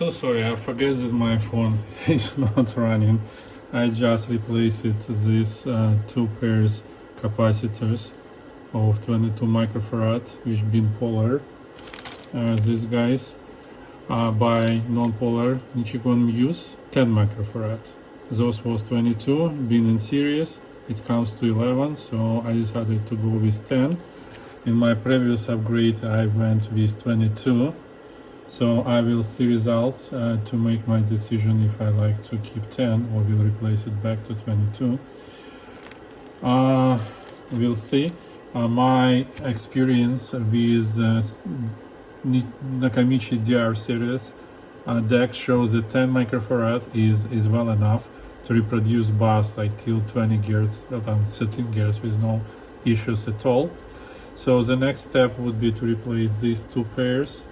so sorry, I forget that my phone is not running. I just replaced these two pairs capacitors of 22 microfarad, which been polar. These guys by non-polar Nichicon use 10 microfarad. Those was 22, been in series, it comes to 11, so I decided to go with 10. In my previous upgrade I went with 22, so I will see results to make my decision if I like to keep 10 or will replace it back to 22. We'll see. My experience with Nakamichi DR series deck shows that 10 microfarad is well enough to reproduce bars like till 20 Hz, around 13 Hz with no issues at all. So the next step would be to replace these two pairs,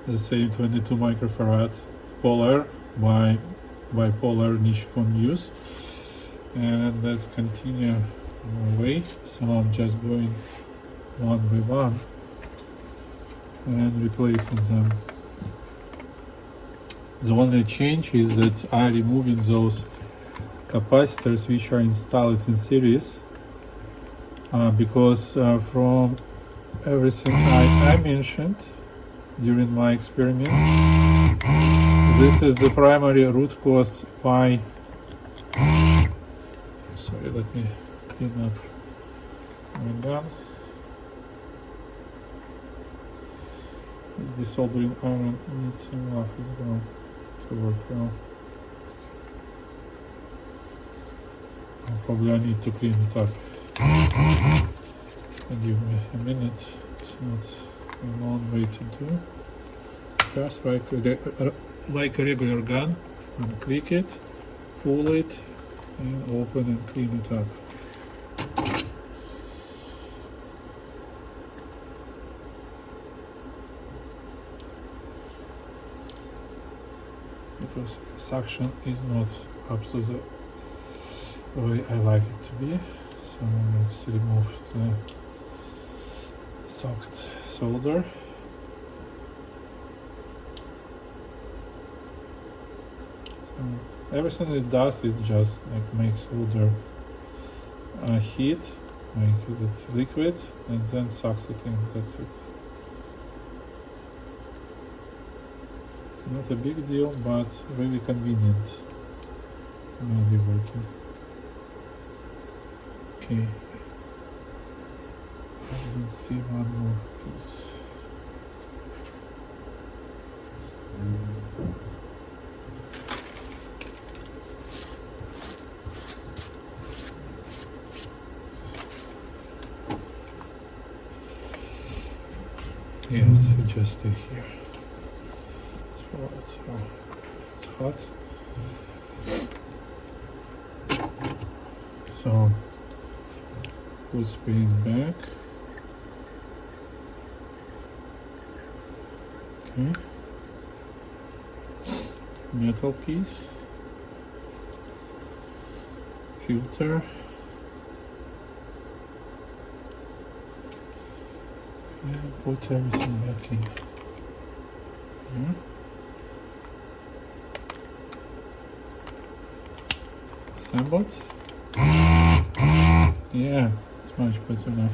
the same 22 microfarad polar by bipolar Nichicon use. And let's continue our way. So I'm just going one by one and replacing them. The only change is that I'm removing those capacitors which are installed in series because from everything I mentioned during my experiment, this is the primary root cause why. Sorry, let me clean up my gun. The soldering iron needs some love as well to work well. Probably I need to clean it up. Give me a minute. It's not a long way to do. Just like a regular gun, unclick it, pull it, and open and clean it up. Because suction is not up to the way I like it to be. So let's remove the soaked solder. So everything it does is just like make solder heat, make it liquid, and then sucks it in. That's it. Not a big deal, but really convenient when we're working. Okay, I don't see one more piece. Yes, just stay here. It's hot. So put spin back. Okay. Metal piece. Filter. And put everything back in. Here. Assembled. Yeah, it's much better now.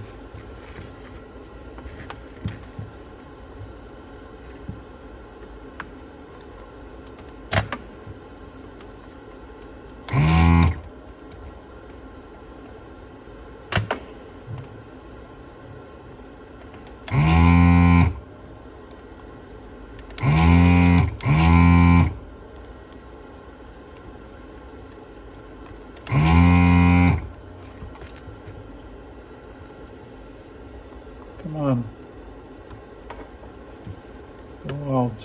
Come on. Go out.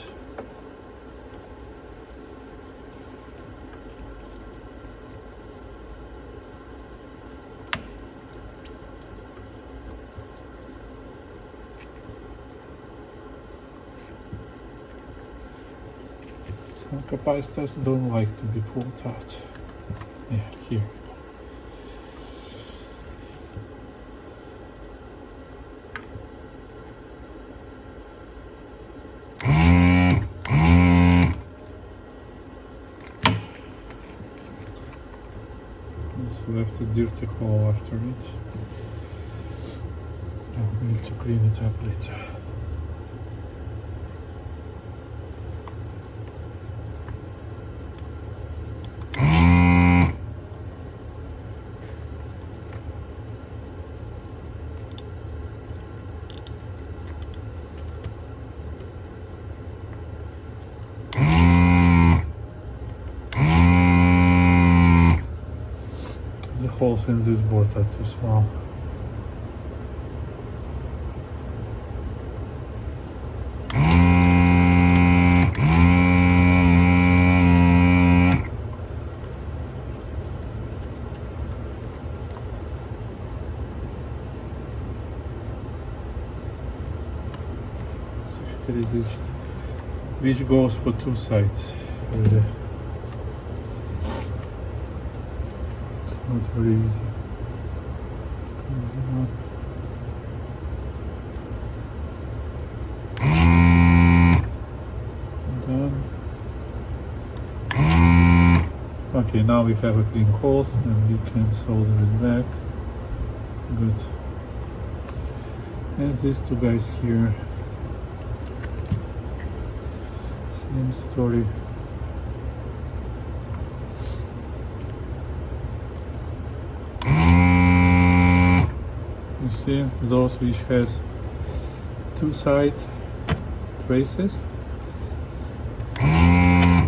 Some capacitors don't like to be pulled out. Yeah, here. It's left a dirty hole after it. I need to clean it up later. The holes in this board are too small. This, which goes for two sides. Really. It's not very easy to clean them up. Done. Okay, now we have a clean holes and we can solder it back. Good. And these two guys here. Same story. You see those which has two side traces. It's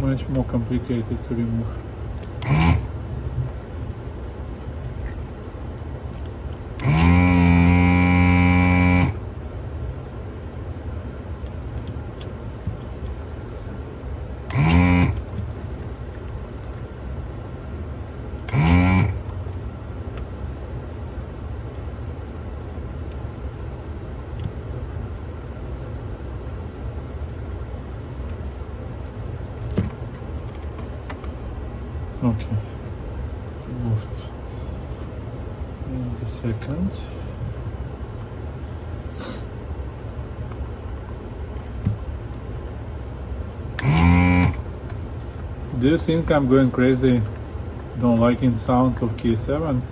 much more complicated to remove. Okay, moved. Here's the second. Do you think I'm going crazy? Don't liking sound of K7?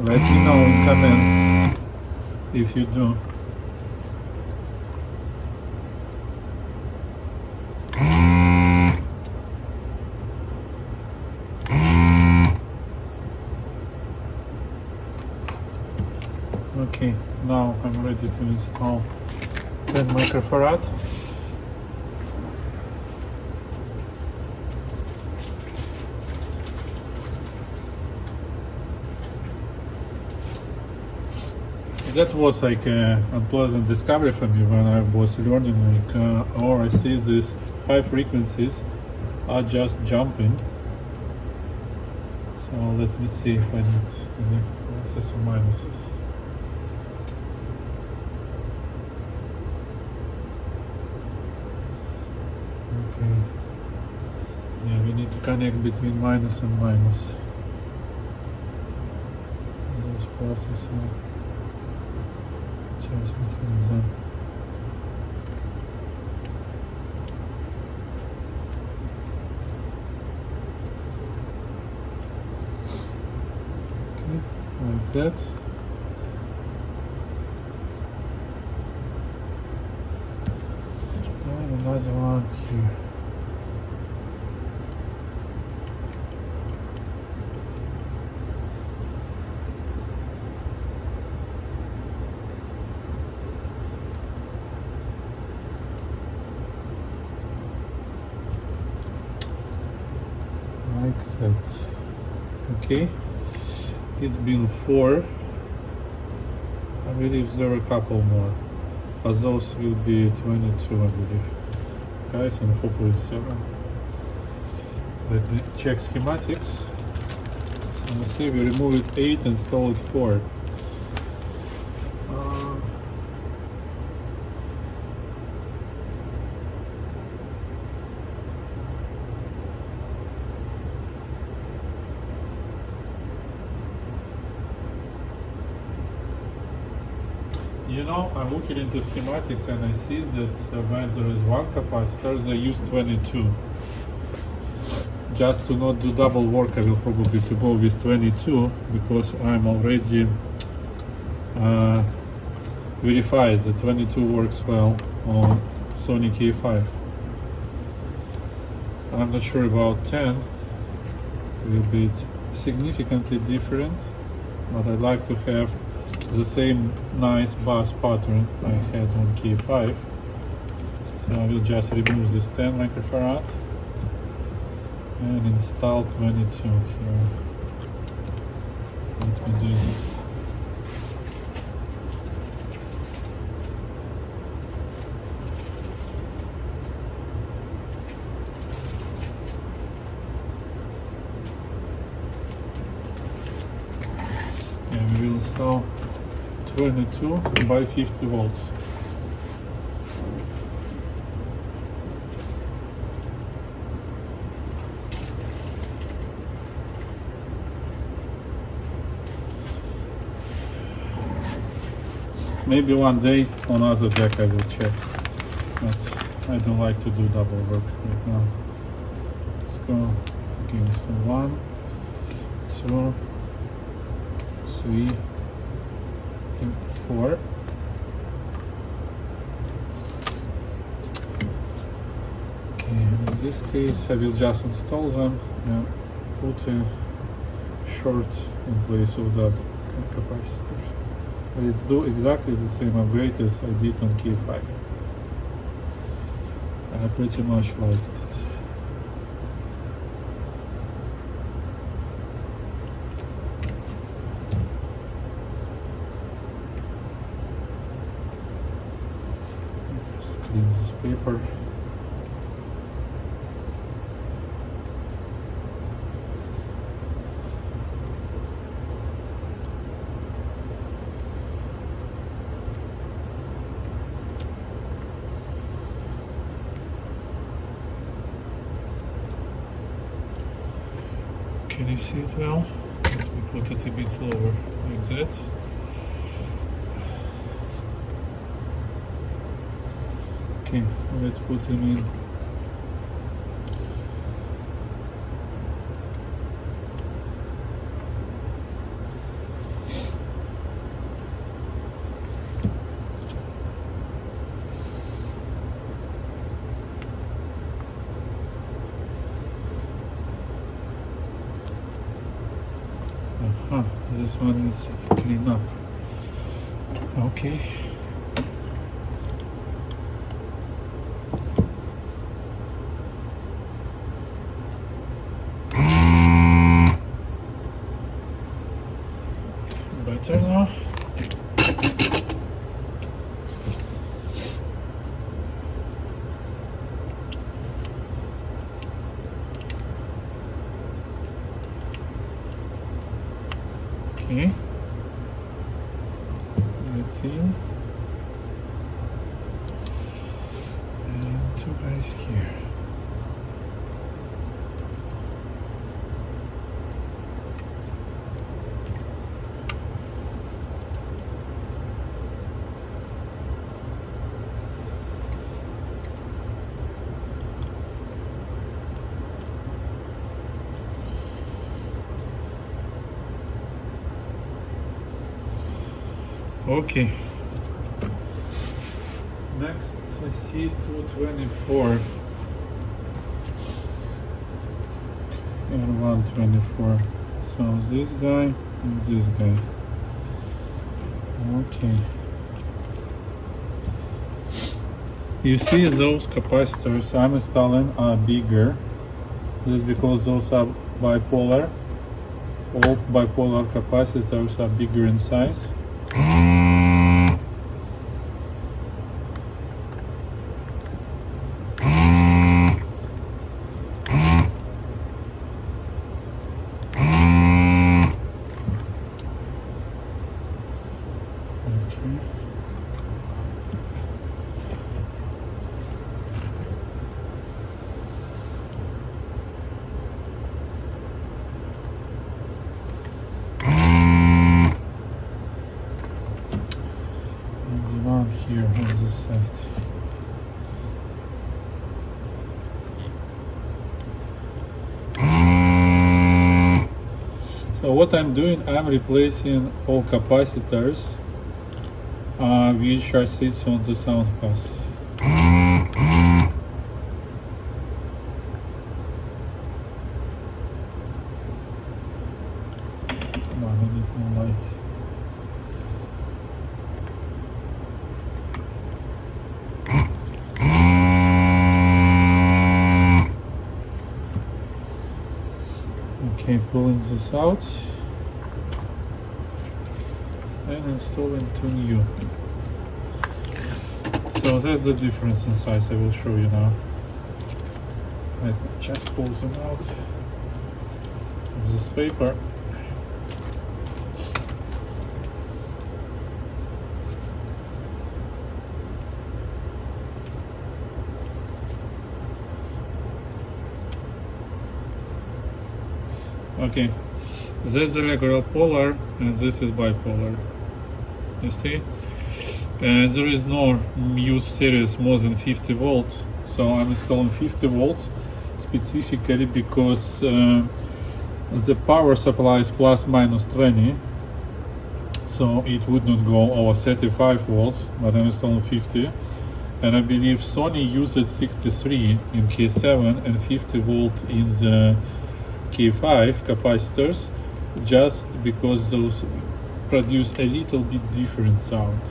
Let me know in comments if you do. Okay, now I'm ready to install 10 microfarad. That was like an unpleasant discovery for me when I was learning, like, oh, I see these high frequencies are just jumping. So let me see if I need any pluses or minuses. Okay. Yeah, we need to connect between minus and minus. Those pluses are just between them. Okay, like that. And another one here. Like that. Okay, it's been 4. I believe there are a couple more, but those will be 22, I believe. Guys, and 4.7. Let me check schematics. So you see, we removed 8, installed 4. You know, I'm looking into schematics and I see that when there is one capacitor, they use 22. just to not do double work, I will probably to go with 22 because I'm already verified that 22 works well on Sony KA5. I'm not sure about 10, will be significantly different, but I'd like to have the same nice bass pattern I had on KA5. So I will just remove this 10 microfarad and install 22 here. Let me do this. And we will install 22 by 50 volts. Maybe one day on other deck I will check, but I don't like to do double work right now. Let's go against 1, 2, 3, and 4. Okay, in this case I will just install them and put a short in place of that capacitor. Let's do exactly the same upgrade as I did on KA5. I pretty much liked it. Just clean this paper. Can you see it well? Let me put it a bit lower, like that. Okay, let's put them in. This one needs to clean up. Okay. Better now. Okay, that's in, and 2 guys here. Okay, next I see 224 and 124. So this guy and this guy. Okay. You see those capacitors I'm installing are bigger. This is because those are bipolar. All bipolar capacitors are bigger in size. Here on this side. So what I'm doing, I'm replacing all capacitors which are sits on the sound pass. Come on, I need more light. Okay, pulling this out and installing two new. So that's the difference in size. I will show you now. Let me just pull them out of this paper. Okay, this is the regular polar and this is bipolar. You see? And there is no Muse series more than 50 volts, so I'm installing 50 volts specifically because the power supply is plus minus 20, so it would not go over 35 volts, but I'm installing 50. And I believe Sony used 63 in K7 and 50 volt in the K5 capacitors, just because those produce a little bit different sound.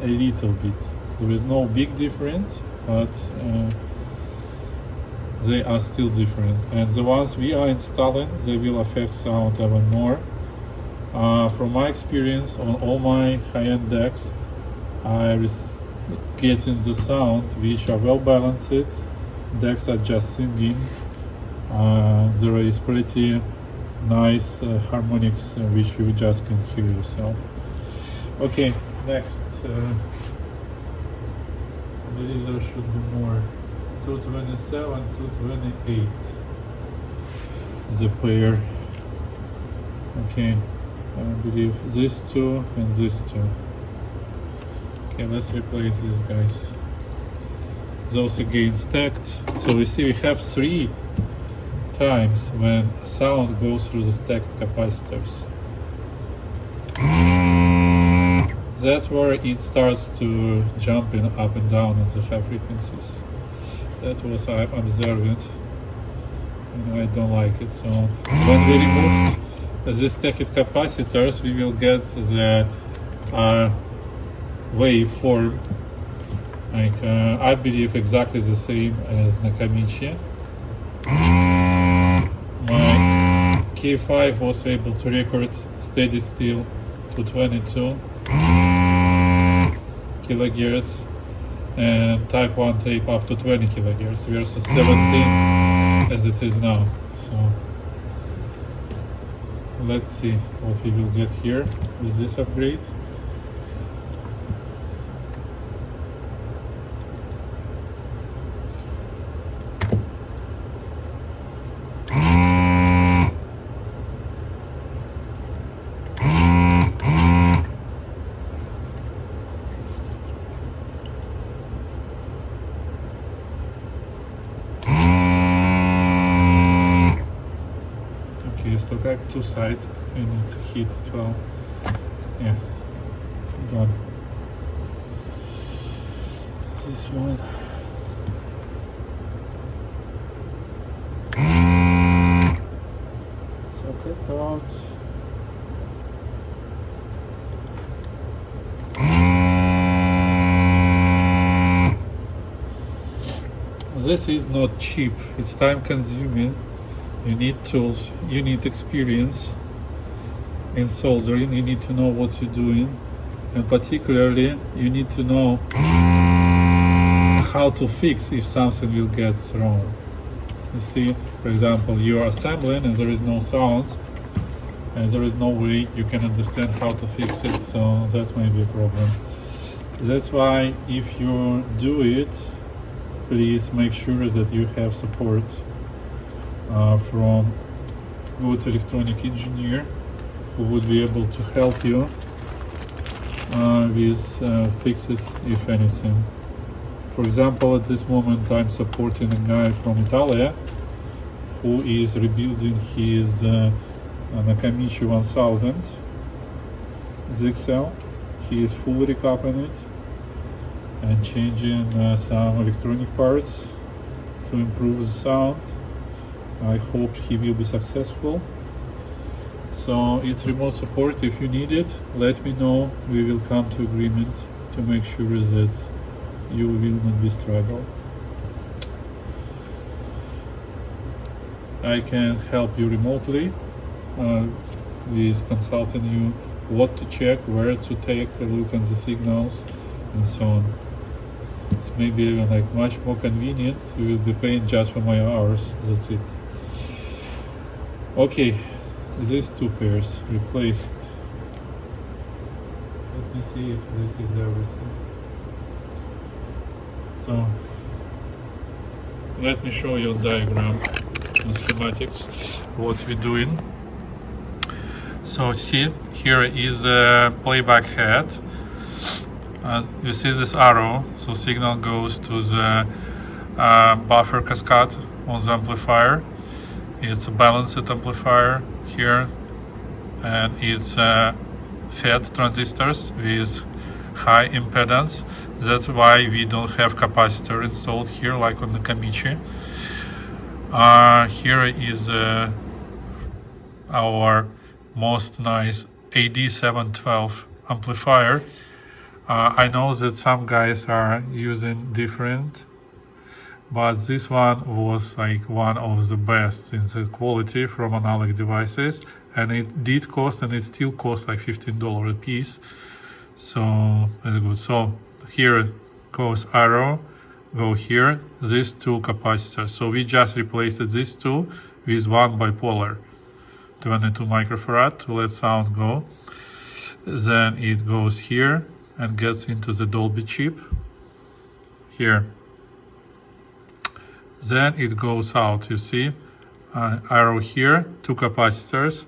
A little bit. There is no big difference, but they are still different. And the ones we are installing, they will affect sound even more. From my experience on all my high-end decks, I getting the sound which are well balanced. Decks are just singing. There is pretty nice harmonics which you just can hear yourself. Okay, next. I believe there should be more. 227, 228. The pair. Okay, I believe these two and these two. Okay, let's replace these guys. Those again stacked. So we see we have 3 times when sound goes through the stacked capacitors. That's where it starts to jumping up and down on the high frequencies. That was I'm observing, and I don't like it. So when we remove the stacked capacitors, we will get the waveform, like I believe exactly the same as Nakamichi. My K5 was able to record steady still to 22 kilohertz and type 1 tape up to 20 kilohertz versus 17 as it is now. So let's see what we will get here with this upgrade. Look like 2 sides, you need to hit 12. Yeah, done. This one. Socket out. This is not cheap, it's time consuming. You need tools, you need experience in soldering, you need to know what you're doing, and particularly you need to know how to fix if something will get wrong. You see, for example, you are assembling and there is no sound, and there is no way you can understand how to fix it, so that may be a problem. That's why if you do it, please make sure that you have support from good electronic engineer who would be able to help you with fixes, if anything. For example, at this moment I'm supporting a guy from Italy who is rebuilding his on a Nakamichi 1000 ZXL. He is fully recapping it and changing some electronic parts to improve the sound. I hope he will be successful. So it's remote support. If you need it, let me know. We will come to agreement to make sure that you will not be struggle. I can help you remotely with consulting you what to check, where to take a look at the signals, and so on. It's maybe even like much more convenient. You will be paying just for my hours. That's it. Okay, these two pairs replaced. Let me see if this is everything. So let me show you a diagram and schematics what we're doing. So see, here is a playback head. You see this arrow, so signal goes to the buffer cascade on the amplifier. It's a balanced amplifier here, and it's FET transistors with high impedance. That's why we don't have capacitor installed here like on the Nakamichi. Here is our most nice AD712 amplifier. I know that some guys are using different, but this one was like one of the best in the quality from analog devices, and it did cost, and it still costs like $15 a piece. So that's good. So here goes arrow, go here, these two capacitors. So we just replaced these two with one bipolar 22 microfarad to let sound go. Then it goes here and gets into the Dolby chip here. Then it goes out, you see, arrow here, two capacitors,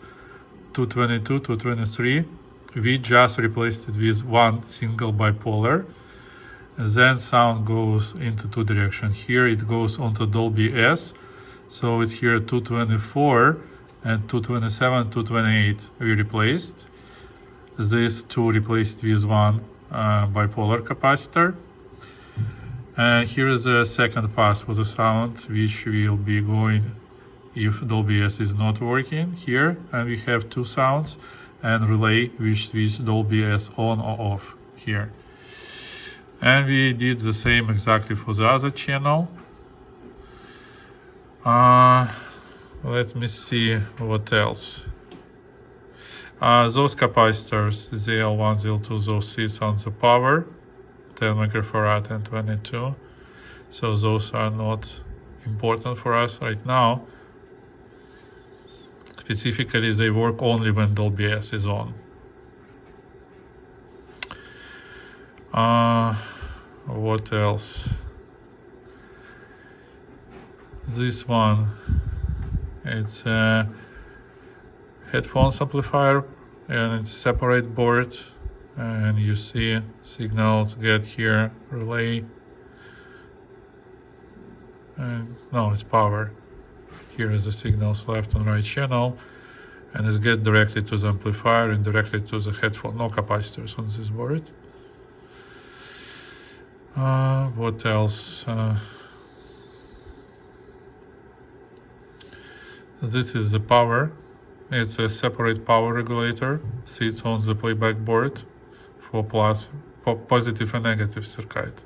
222, 223. We just replaced it with one single bipolar. And then sound goes into two directions. Here it goes onto Dolby S. So it's here 224 and 227, 228 we replaced. These two replaced with one bipolar capacitor. And here is a second pass for the sound, which will be going if Dolby S is not working here. And we have two sounds and relay which is Dolby S on or off here. And we did the same exactly for the other channel. Let me see what else. Those capacitors, ZL1, ZL2, those sits on the power, 10 microfarad and 22. So those are not important for us right now. Specifically, they work only when Dolby S is on. What else? This one, it's a headphones amplifier, and it's separate board, and you see signals get here, relay, and no, it's power. Here is the signals left and right channel, and it's get directly to the amplifier and directly to the headphone. No capacitors on this board. What else? This is the power. It's a separate power regulator. Sits on the playback board for positive and negative circuit.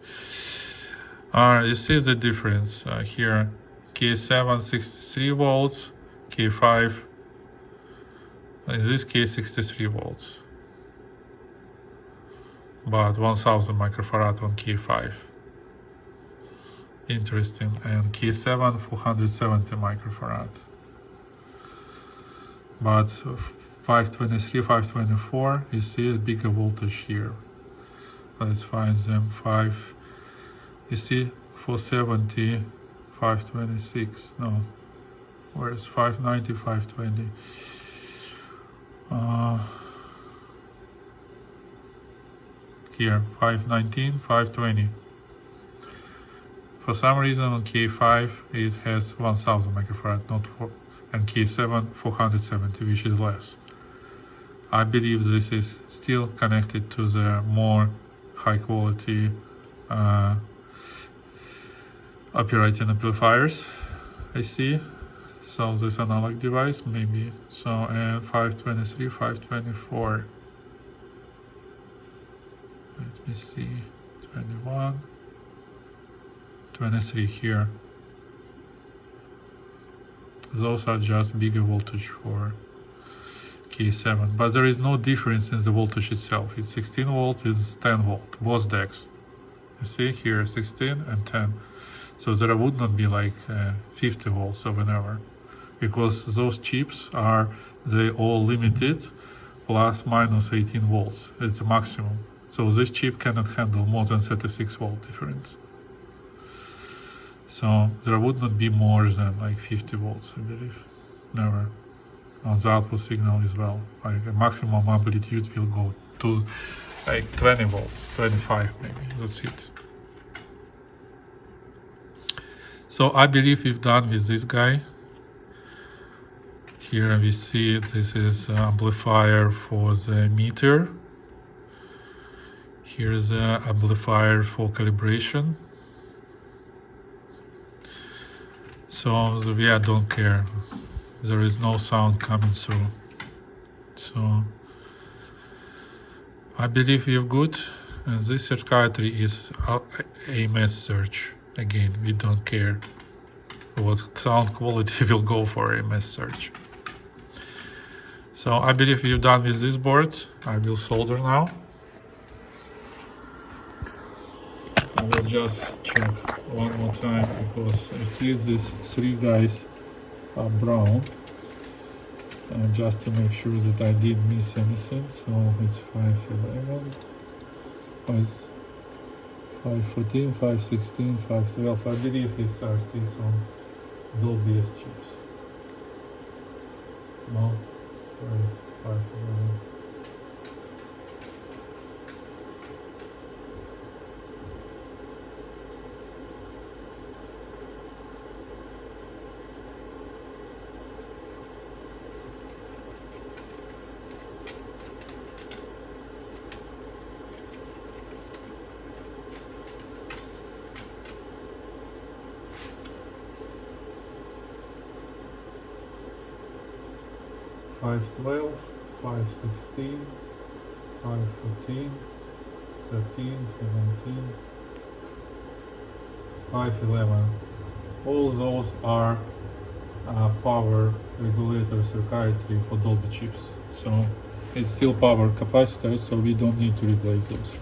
You see the difference here. K7 63 volts, K5 in this case 63 volts, but 1000 microfarad on K5. Interesting. And K7 470 microfarad, but 523, 524, you see a bigger voltage here. Let's find them. You see 470, 526, no, where's 590, 520? Here, 519, 520. For some reason on K5 it has 1000 microfarad, not and KA7 470, which is less. I believe this is still connected to the more high quality operating amplifiers, I see. So this analog device maybe. So and 523, 524. Let me see. 21, 23 here. Those are just bigger voltage for KA7, but there is no difference in the voltage itself. It's 16 volts, it's 10 volt, both decks. You see here 16 and 10. So there would not be like 50 volts or whatever, because those chips are, they all limited plus minus 18 volts. It's the maximum. So this chip cannot handle more than 36 volt difference. So there would not be more than like 50 volts, I believe. Never. On the output signal as well. Like a maximum amplitude will go to like 20 volts, 25 maybe. That's it. So I believe we've done with this guy. Here we see this is amplifier for the meter. Here is the amplifier for calibration. So I don't care. There is no sound coming through. So I believe we are good. And this circuitry is AMS search. Again, we don't care what sound quality will go for AMS search. So I believe we're done with this board. I will solder now. I will just check one more time because I see these three guys are brown. And just to make sure that I didn't miss anything. So it's 511, 514, 516, 512. I believe it's RC on Dolby S chips. No, where is 511? Five 12, 516, 514, 13, 17, 511. All those are power regulator circuitry for Dolby chips. So it's still power capacitors, so we don't need to replace those.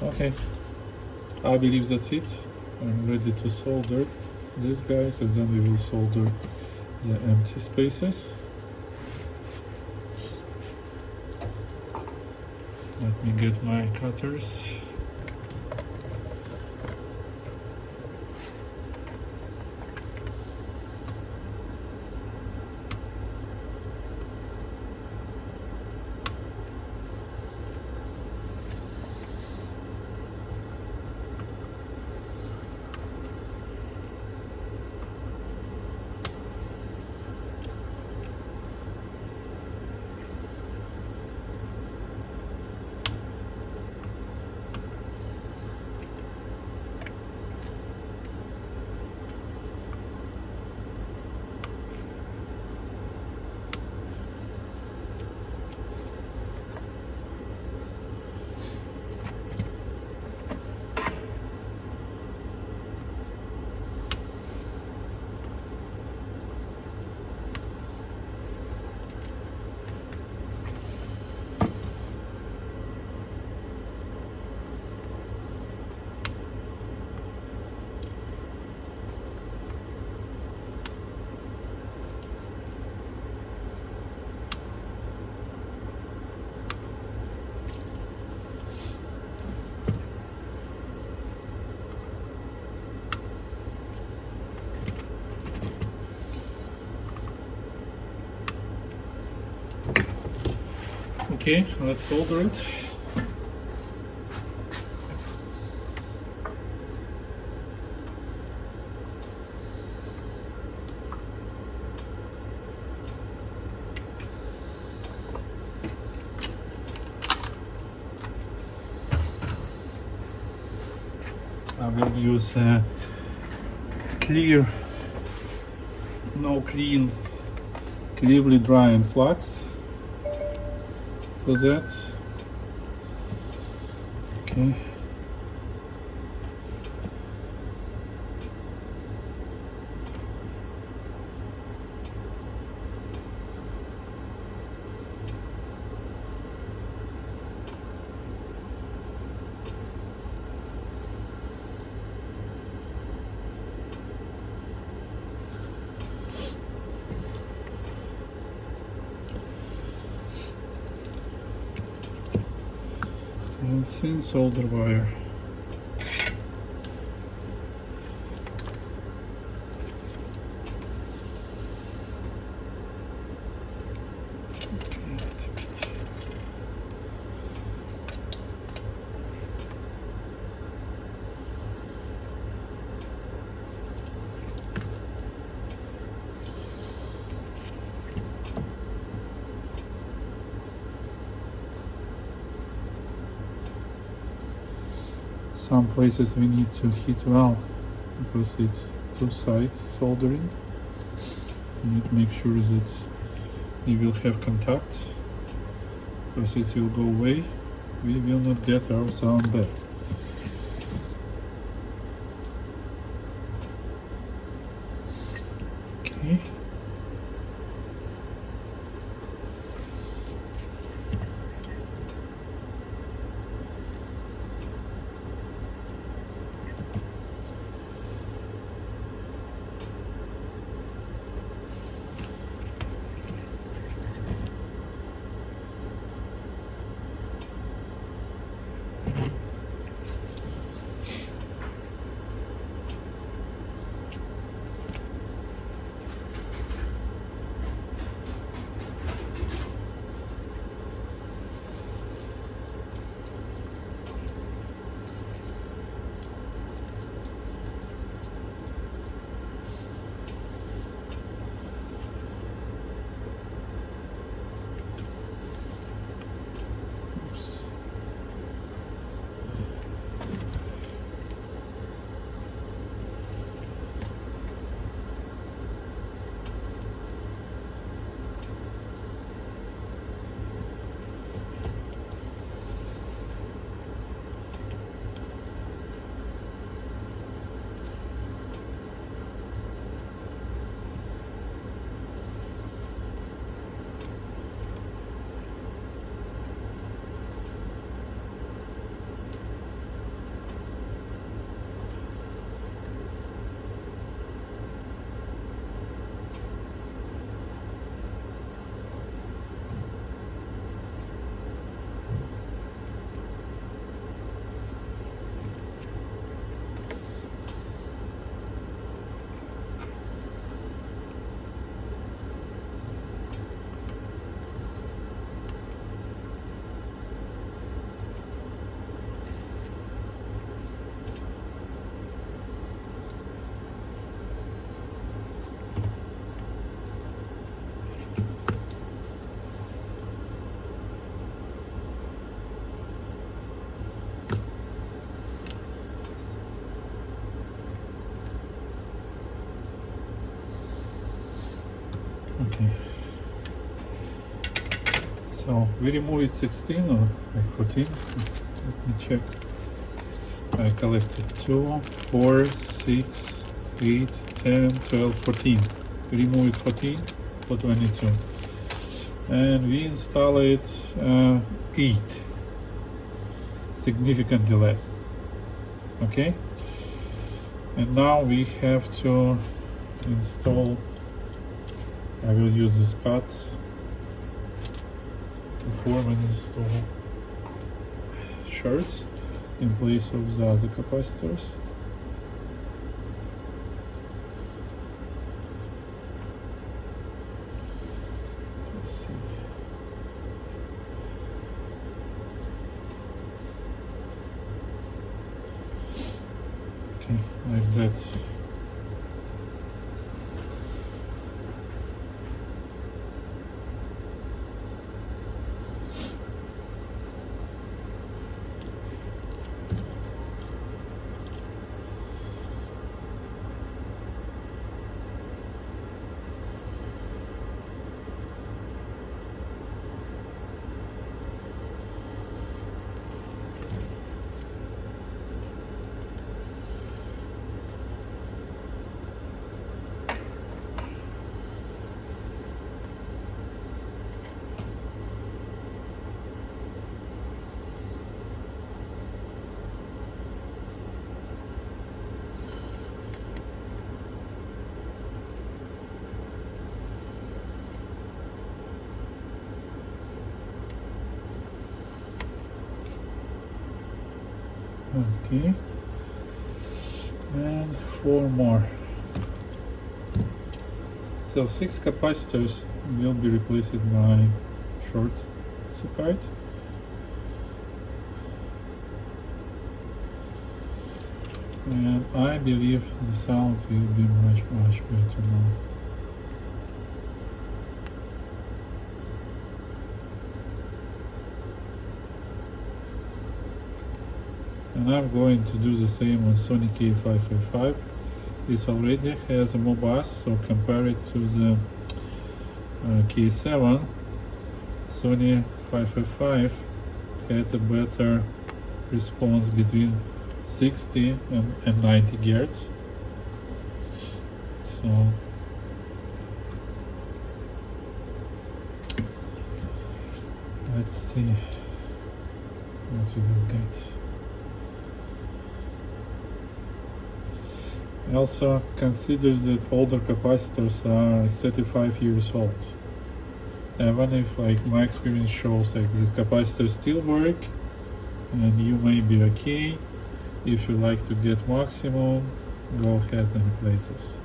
Okay, I believe that's it. I'm ready to solder these guys, and then we will solder the empty spaces. Let me get my cutters. Okay, let's solder it. will use clearly drying flux for that. Okay. And thin solder wire. Some places we need to heat well because it's two-side soldering. We need to make sure that we will have contact, because it will go away. We will not get our sound back. Okay. Okay. So we removed 16 or like 14. Let me check. I collected 2, 4, 6, 8, 10, 12, 14. We removed 14 for 22. And we installed 8. Significantly less. Okay? And now we have to install, I will use this cut to form and install shirts in place of the other capacitors. Let's see. Okay, like that. Okay, and 4 more. So 6 capacitors will be replaced by short circuit. And I believe the sound will be much better now. And I'm going to do the same on Sony KA7ES. This already has a Modbus, so compare it to the KA7. Sony 555 had a better response between 60 and 90 Hz. So let's see what we will get. Also consider that older capacitors are 35 years old. Even if, like, my experience shows, like, the capacitors still work and you may be okay. If you like to get maximum, go ahead and replace this.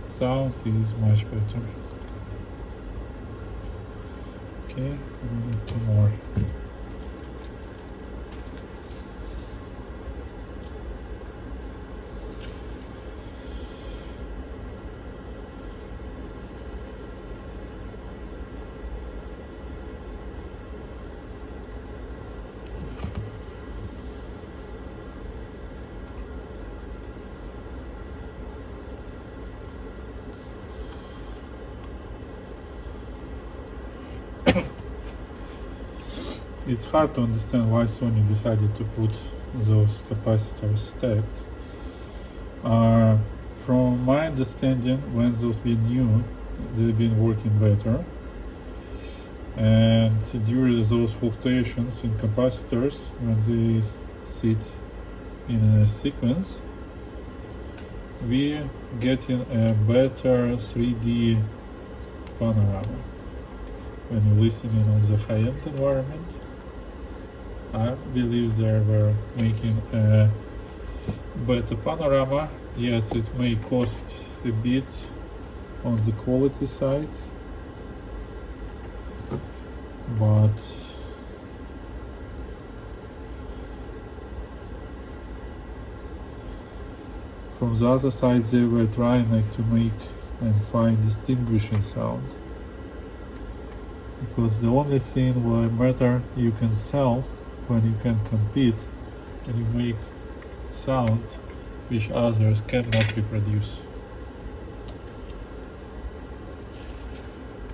Sound is much better. Okay, we need 2 more. It's hard to understand why Sony decided to put those capacitors stacked. From my understanding, when those been new, they've been working better. And during those fluctuations in capacitors, when they sit in a sequence, we're getting a better 3D panorama. When you're listening on the high-end environment, I believe they were making a better panorama. Yes, it may cost a bit on the quality side, but from the other side they were trying, like, to make and find distinguishing sound, because the only thing will matter you can sell when you can compete and you make sound which others cannot reproduce.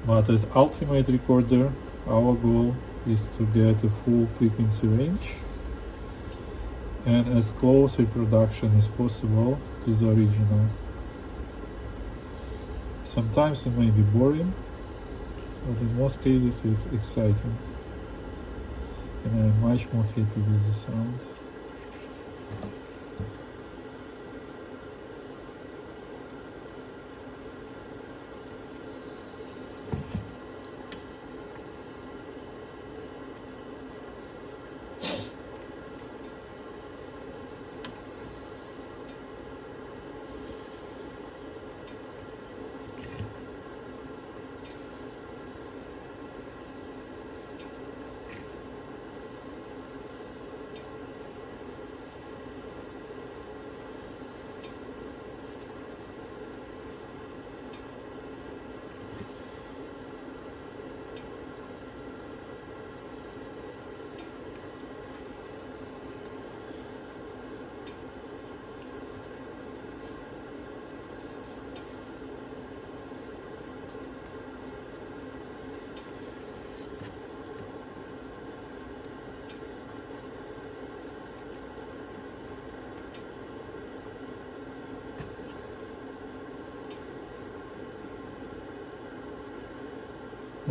But as ultimate recorder, our goal is to get a full frequency range and as close reproduction as possible to the original. Sometimes it may be boring, but in most cases it's exciting. And I'm much more happy with the sound.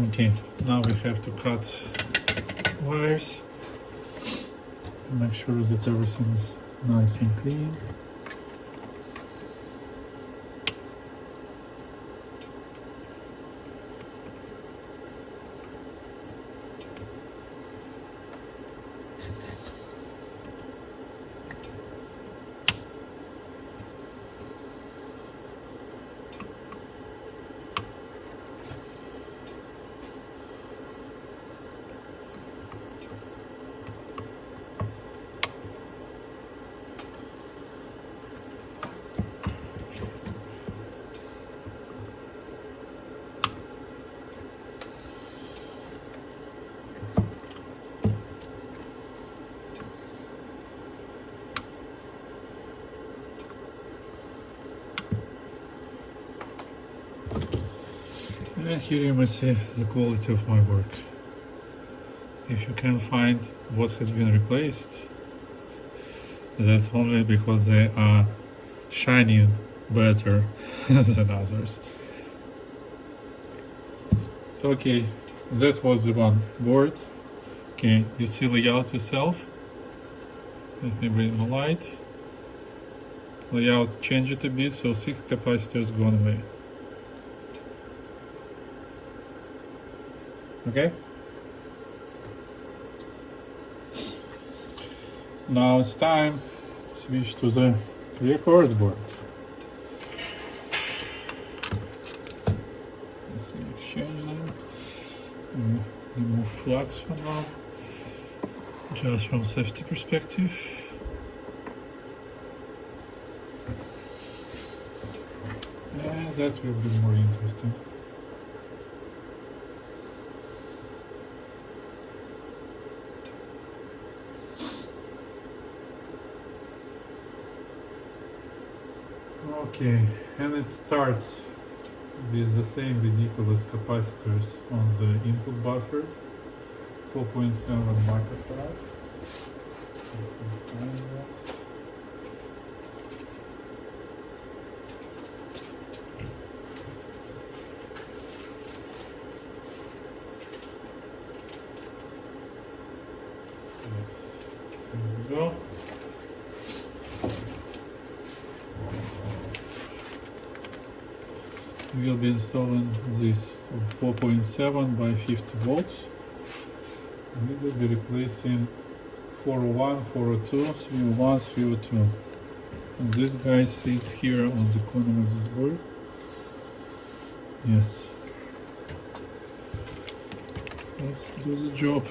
Okay, now we have to cut wires, make sure that everything is nice and clean. And here you may see the quality of my work. If you can find what has been replaced, that's only because they are shining better than others. Okay, that was the one board. Okay, you see layout yourself. Let me bring the light. Layout change it a bit, so 6 capacitors gone away. Okay? Now it's time to switch to the record board. Let's exchange them. Remove flux for now, just from safety perspective. And that will be more interesting. Okay, and it starts with the same ridiculous capacitors on the input buffer, 4.7 microfarad. Yes, here we go. We will be installing this 4.7 by 50 volts. We will be replacing 401, 402, 301, 302. And this guy sits here on the corner of this board. Yes. Let's do the job.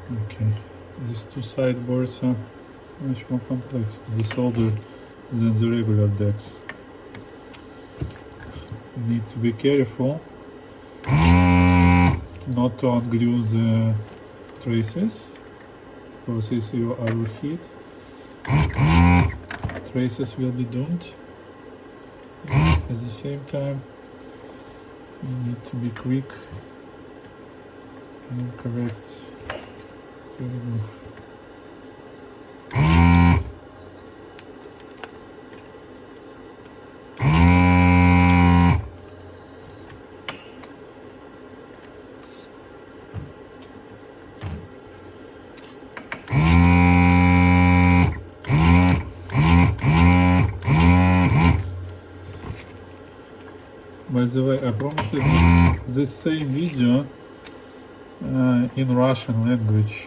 Okay, these two sideboards are much more complex to desolder than the regular decks. You need to be careful not to unglue the traces, because if you overheat, traces will be doomed. At the same time, you need to be quick and correct to remove. By the way, I promised this same video in Russian language,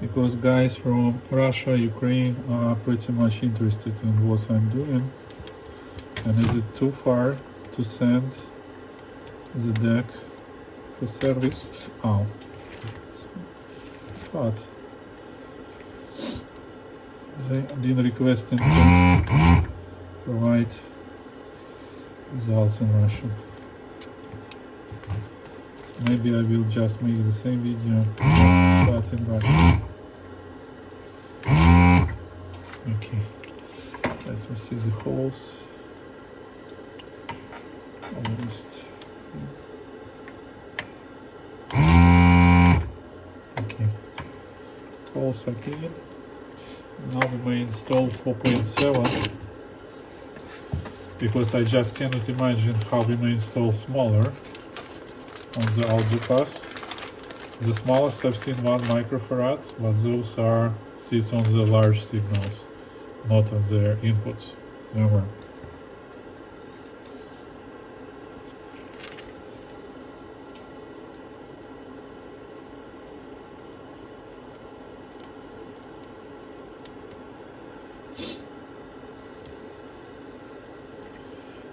because guys from Russia, Ukraine are pretty much interested in what I'm doing. And is it too far to send the deck for service? Oh, it's hot. They've been requesting to provide results in Russian. So maybe I will just make the same video but in Russian. Okay, let me see the holes. Almost. Okay, holes are clean. Now we may install 4.7, because I just cannot imagine how we may install smaller on the audio pass. The smallest I've seen 1 microfarad, but those are sits on the large signals, not on their inputs. Never.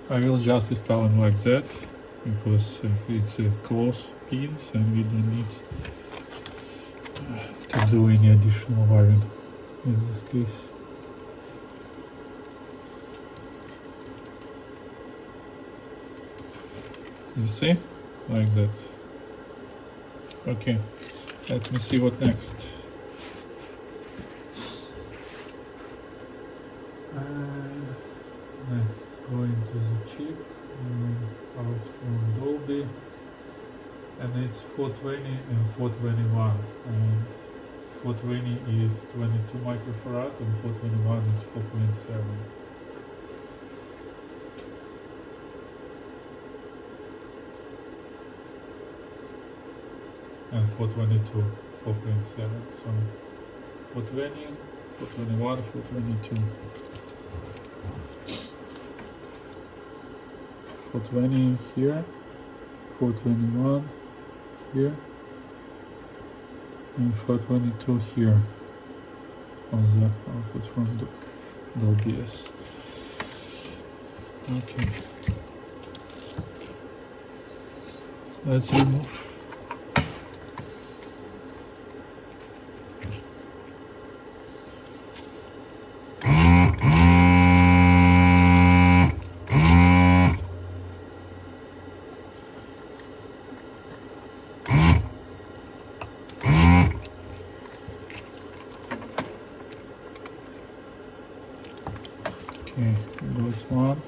I will just install them like that. because it's a close pins and we don't need to do any additional wiring in this case. You see? Like that. Okay, let me see what next. Next, going to the chip, out from Dolby, and it's 420 and 421, and 420 is 22 microfarad and 421 is 4.7. And 422, 4.7. So 420, 421, 422. 420 here, 421 here, and 422 here on the output from the Dolby S. Okay. Let's remove. Okay, that's one.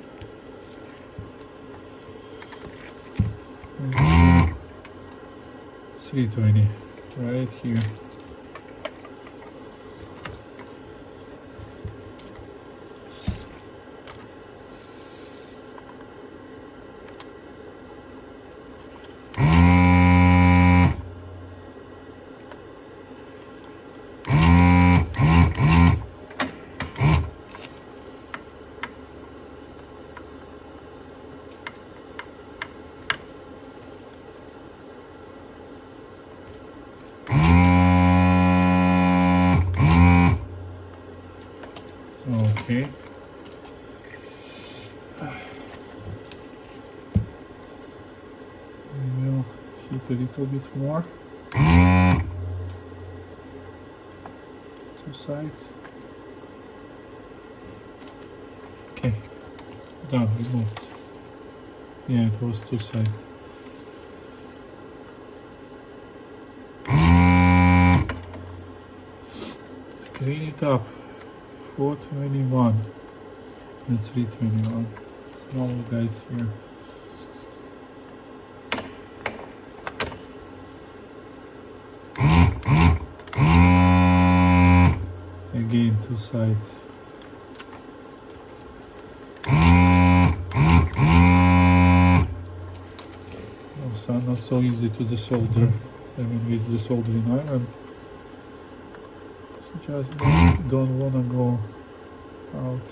320 right here. Okay. We will hit a little bit more. Two sides. Okay. Done, removed. Yeah, it was two sides. Clean it up. 421 and 321. Small guys here. Again, two sides. Also not so easy to the solder, even with the soldering iron. Just don't wanna go out.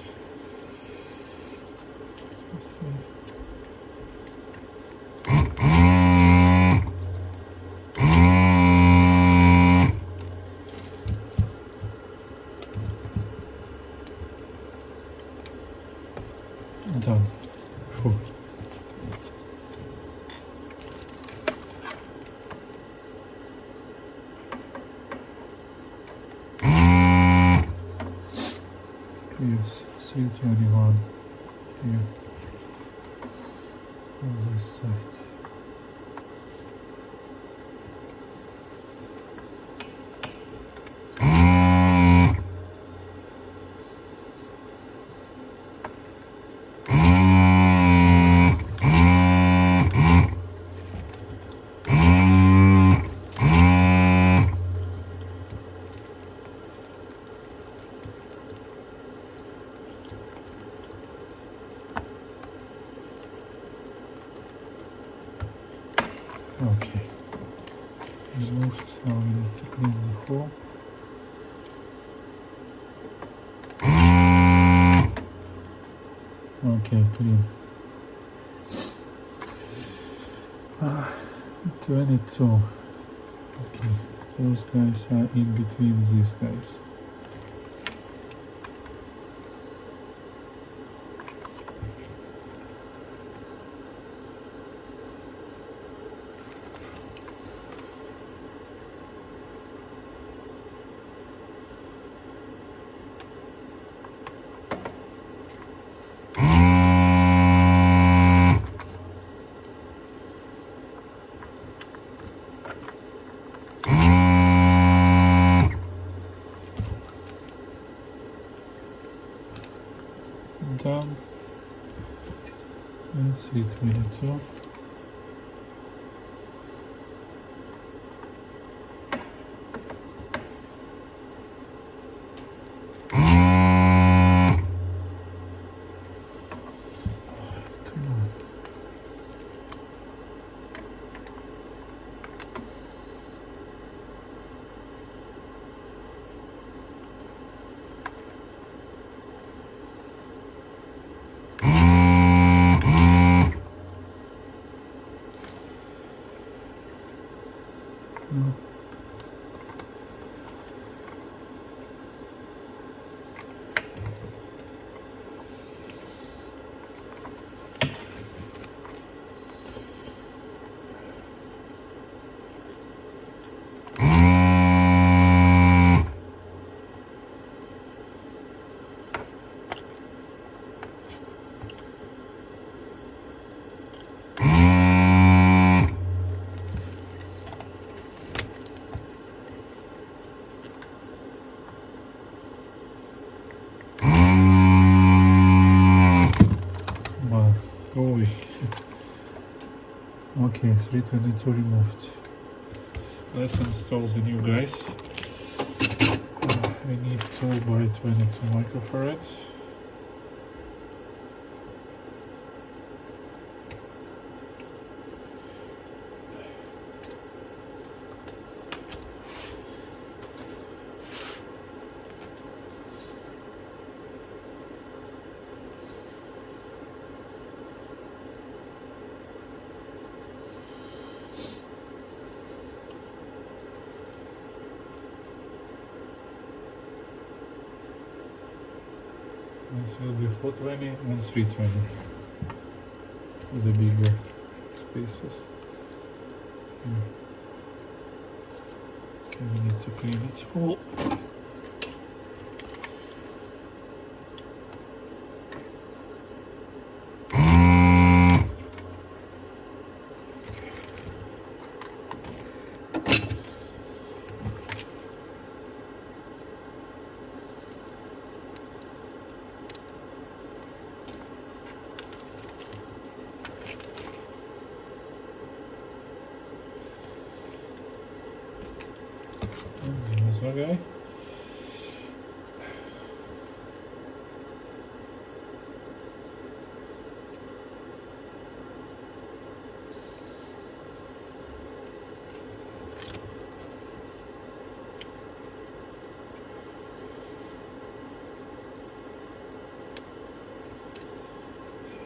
Let's see. Done. Whew. Yes, 321 here on this side. Okay, removed. Now we need to clean the hole. Okay, clean. 22. Okay, those guys are in between these guys. and 322. Oh, okay, 322 removed. Let's install the new guys. We need 2 by 22 microfarads. This will be 420 and 320. The bigger spaces. Okay, we need to clean it all. Okay.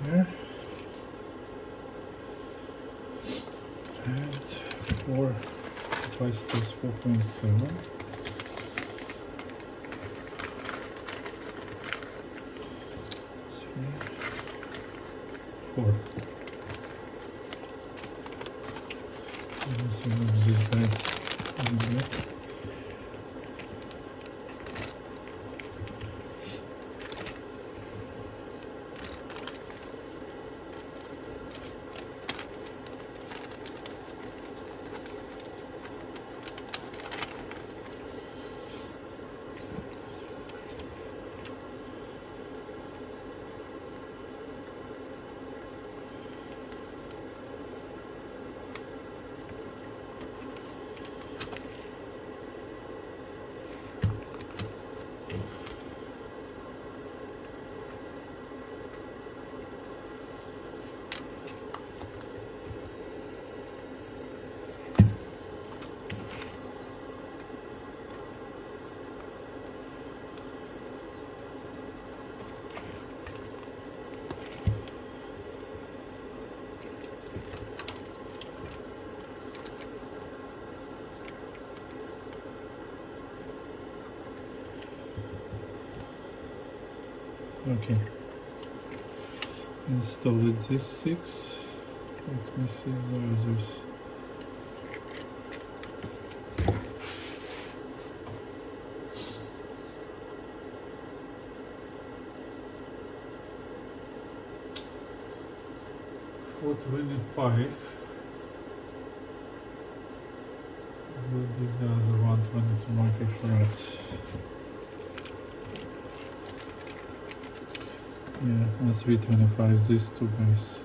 Here. And 4 capacitors 4.7. 4. Let's remove these guys in the back. Okay. Install it this 6. Let me see the others. $425 will be the other 122 microfarads. Yeah, and 325 these two guys.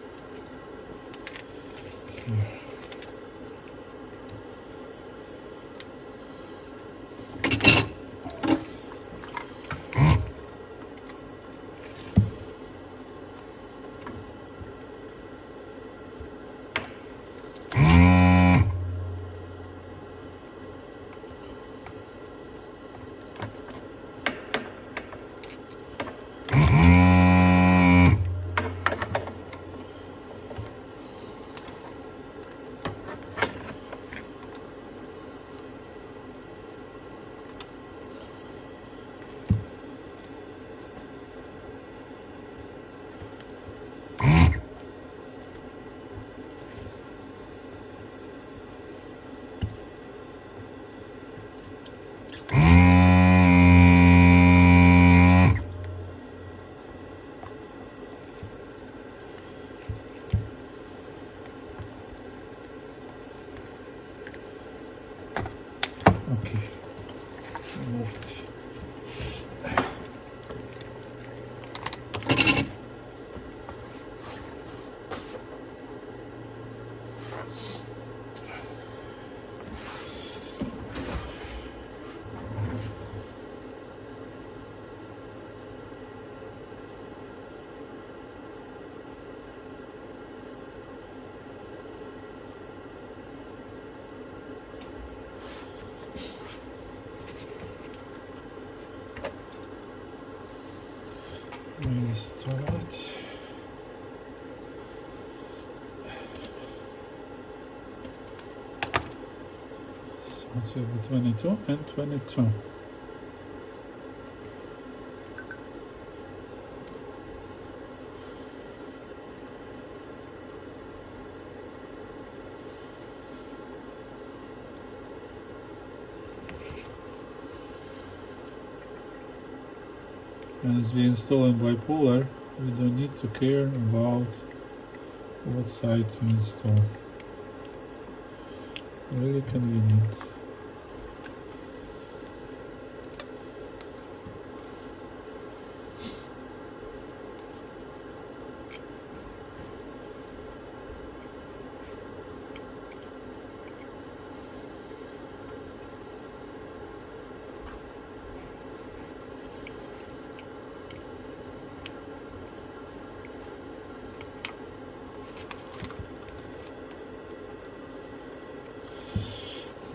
Okay, removed. Install it. So it will be 22 and 22. And as we install in bipolar, we don't need to care about what side to install. Really convenient.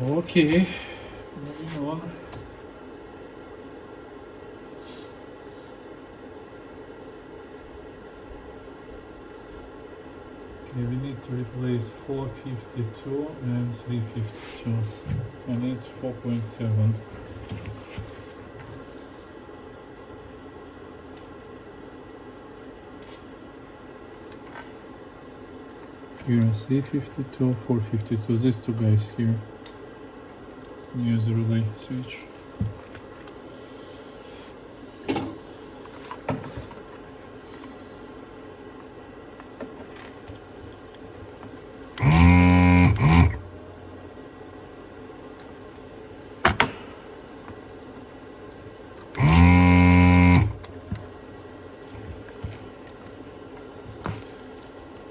Okay, moving on. Okay, we need to replace 452 and 352, and it's 4.7. Here 352, 452, these two guys here. Use the relay switch.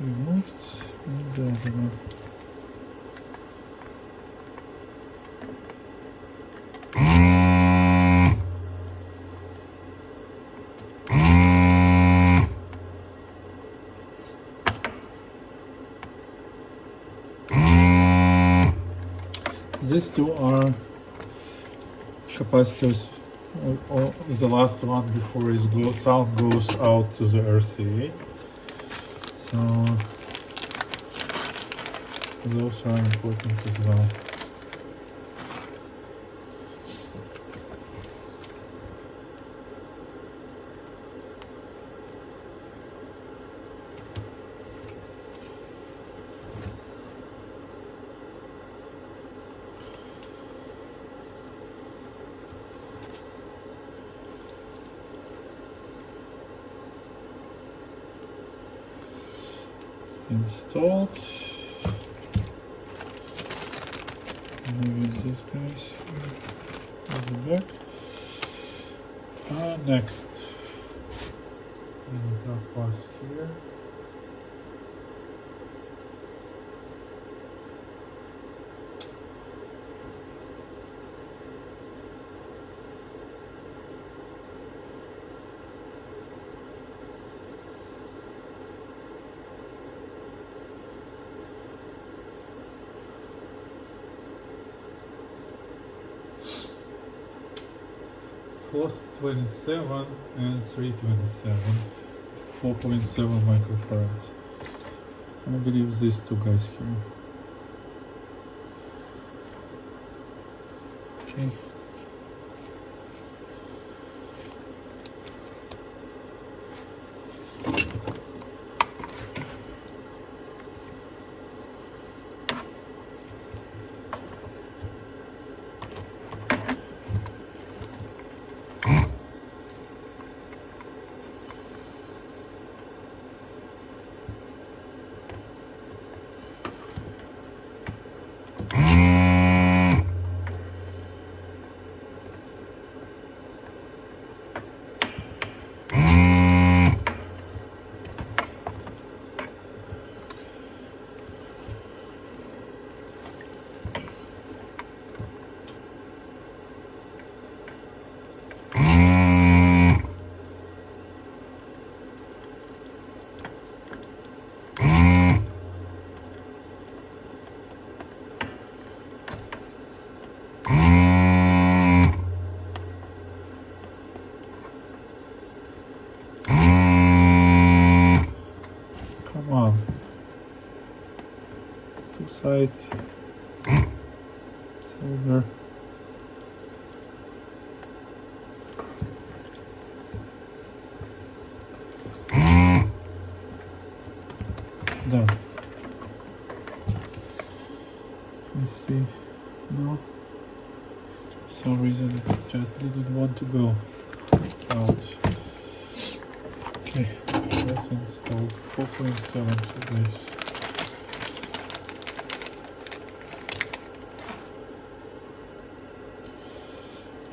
Removed, and the other one. These two are capacitors, or the last one before it sound goes out to the RCA. So those are important as well. Installed. Maybe these guys here as the back. Next, we need to pass here. 427 and 327, 4.7 microfarad. I believe these two guys here. Okay. Come on. It's two sides. Solder. Done. Let me see. No. For some reason it just didn't want to go out. Okay, let's install 4.7 to this.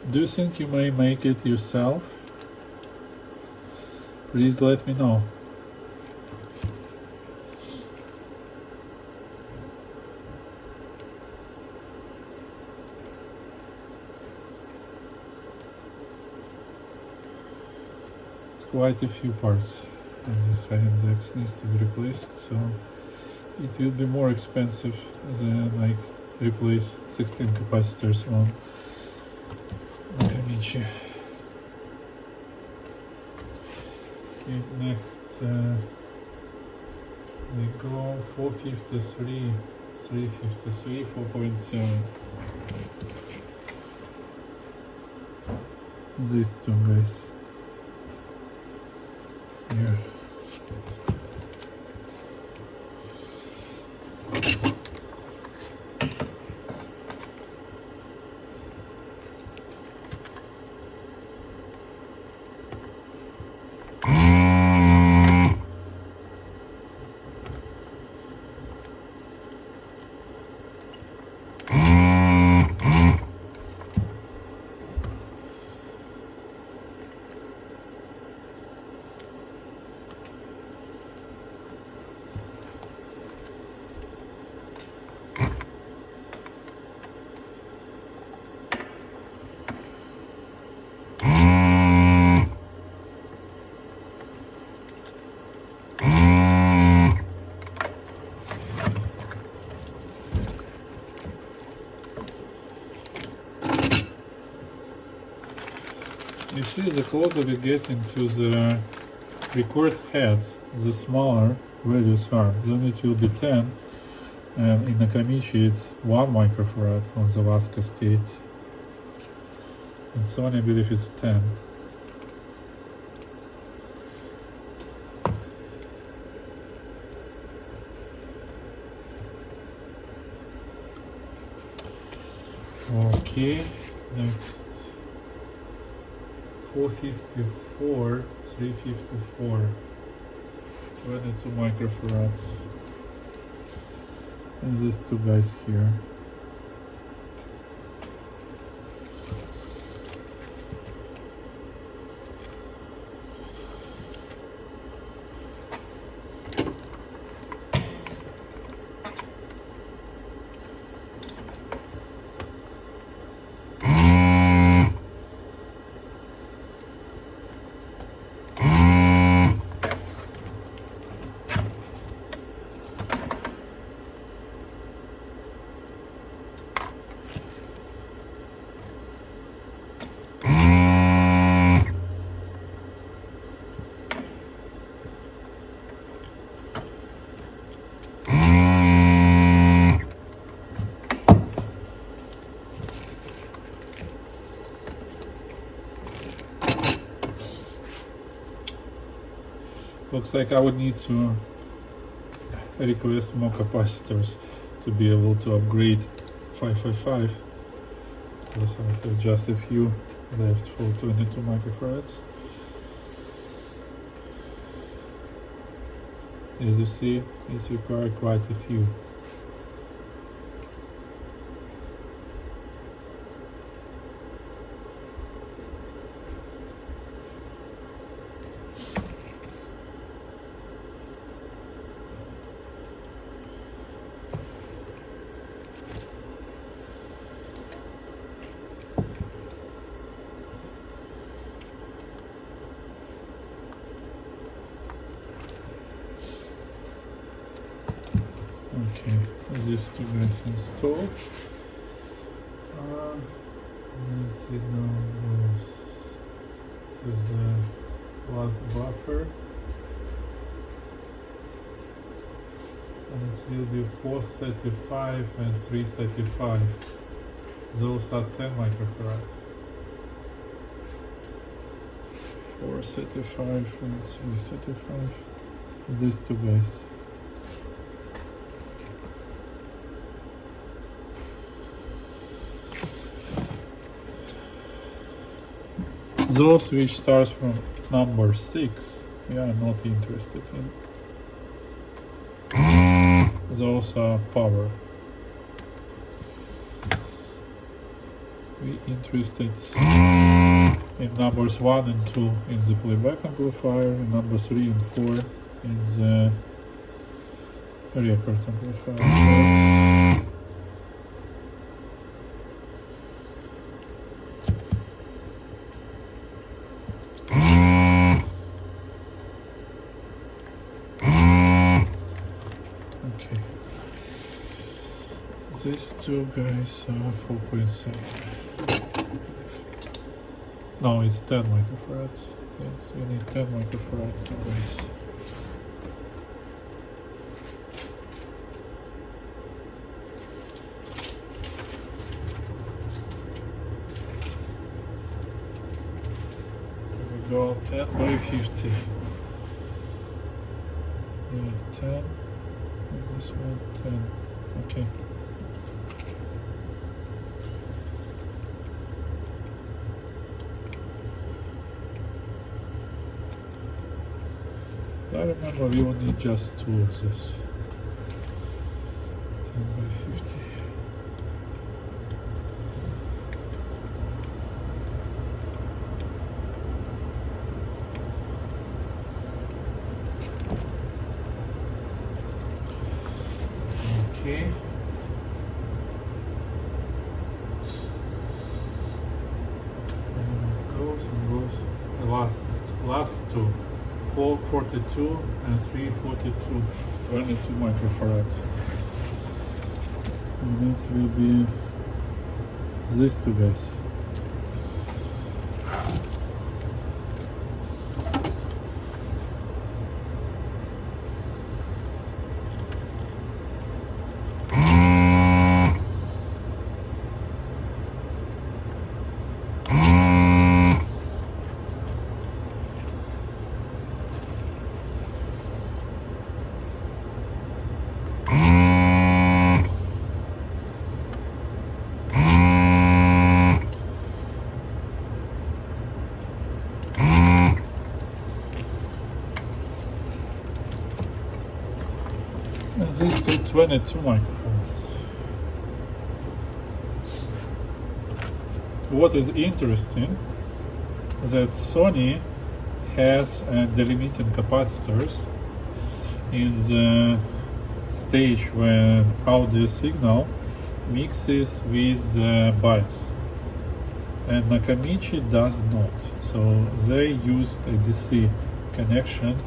Do you think you may make it yourself? Please let me know. Quite a few parts, and this high index needs to be replaced, so it will be more expensive than like replace 16 capacitors on Nakamichi. Okay, next we go 453, 353, 4.7. These two guys. Here. You see, the closer we get into the record head, the smaller values are. Then it will be 10, and in Nakamichi it's 1 microfarad on the last cascade. In Sony I believe it's 10. Okay, next. 454, 354, 22 microfarads, and these two guys here. Looks like I would need to request more capacitors to be able to upgrade 555, because I have just a few left for 22 microfarads. As you see, it's required quite a few. Okay, these two guys installed. The signal goes to the last buffer, and it will be 435 and 335. Those are 10 microfarad. 435 and 335. These two guys. Those which starts from number 6, we are not interested in. Those are power. We interested in numbers 1 and 2 in the playback amplifier, and number 3 and 4 in the record amplifier. These two guys are 4.7. No, it's 10 microfarads. Yes, we need 10 microfarads always. There we go, 10 by 50. Yeah, 10. And this one, 10. Okay. I remember we will need just two of this. 10 by 50. Okay. And goes and goes. The last two. 442 and 342, 22 microfarads. And this will be these two guys. And these two 22 microphones. What is interesting is that Sony has delimiting capacitors in the stage where audio signal mixes with the bias, and Nakamichi does not. So they used a DC connection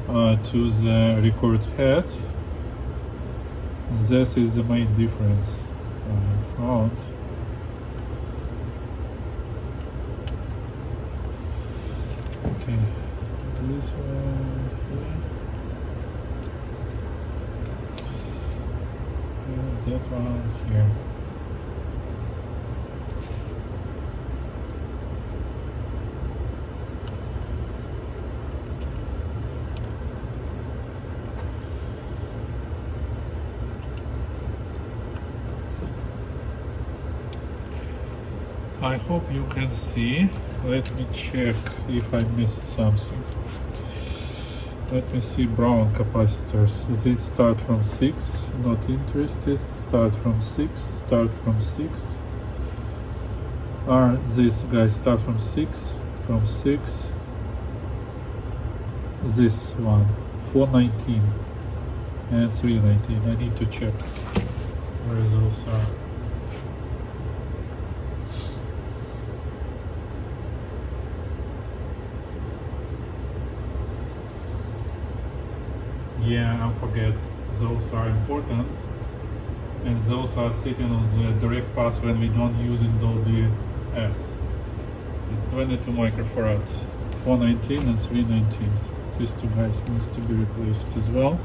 to the record head. This is the main difference I found. Okay, this one here. That one here. I hope you can see. Let me check if I missed something. Let me see brown capacitors. These start from 6, not interested. Start from 6, start from 6. Are these guys start from 6, from 6. This one, 419 and 319. I need to check where those are. Yeah, I forget. Those are important, and those are sitting on the direct path when we don't use in Dolby S. It's 22 microfarads, 419 and 319. These two guys needs to be replaced as well.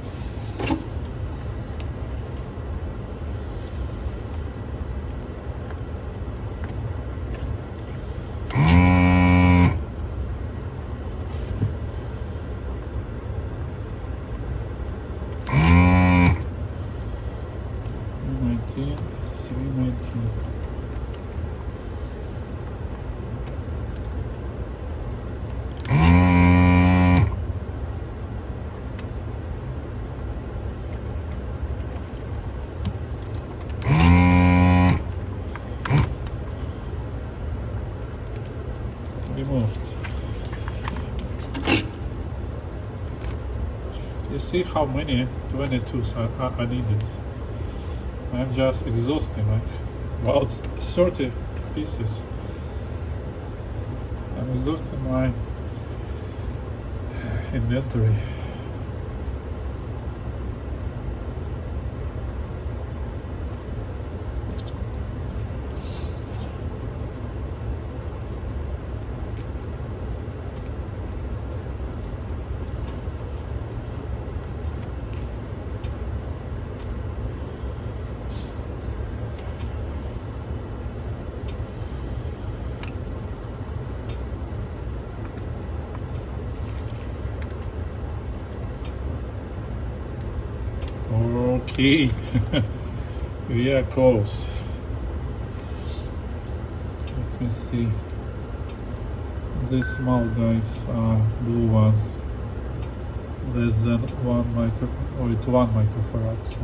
Removed. You see how many 22s are needed. I'm just exhausting, like about 30 pieces. I'm exhausting my inventory. Okay, we are close. Let me see. These small guys are blue ones. Less than 1 micro, or it's 1 microfarad. So.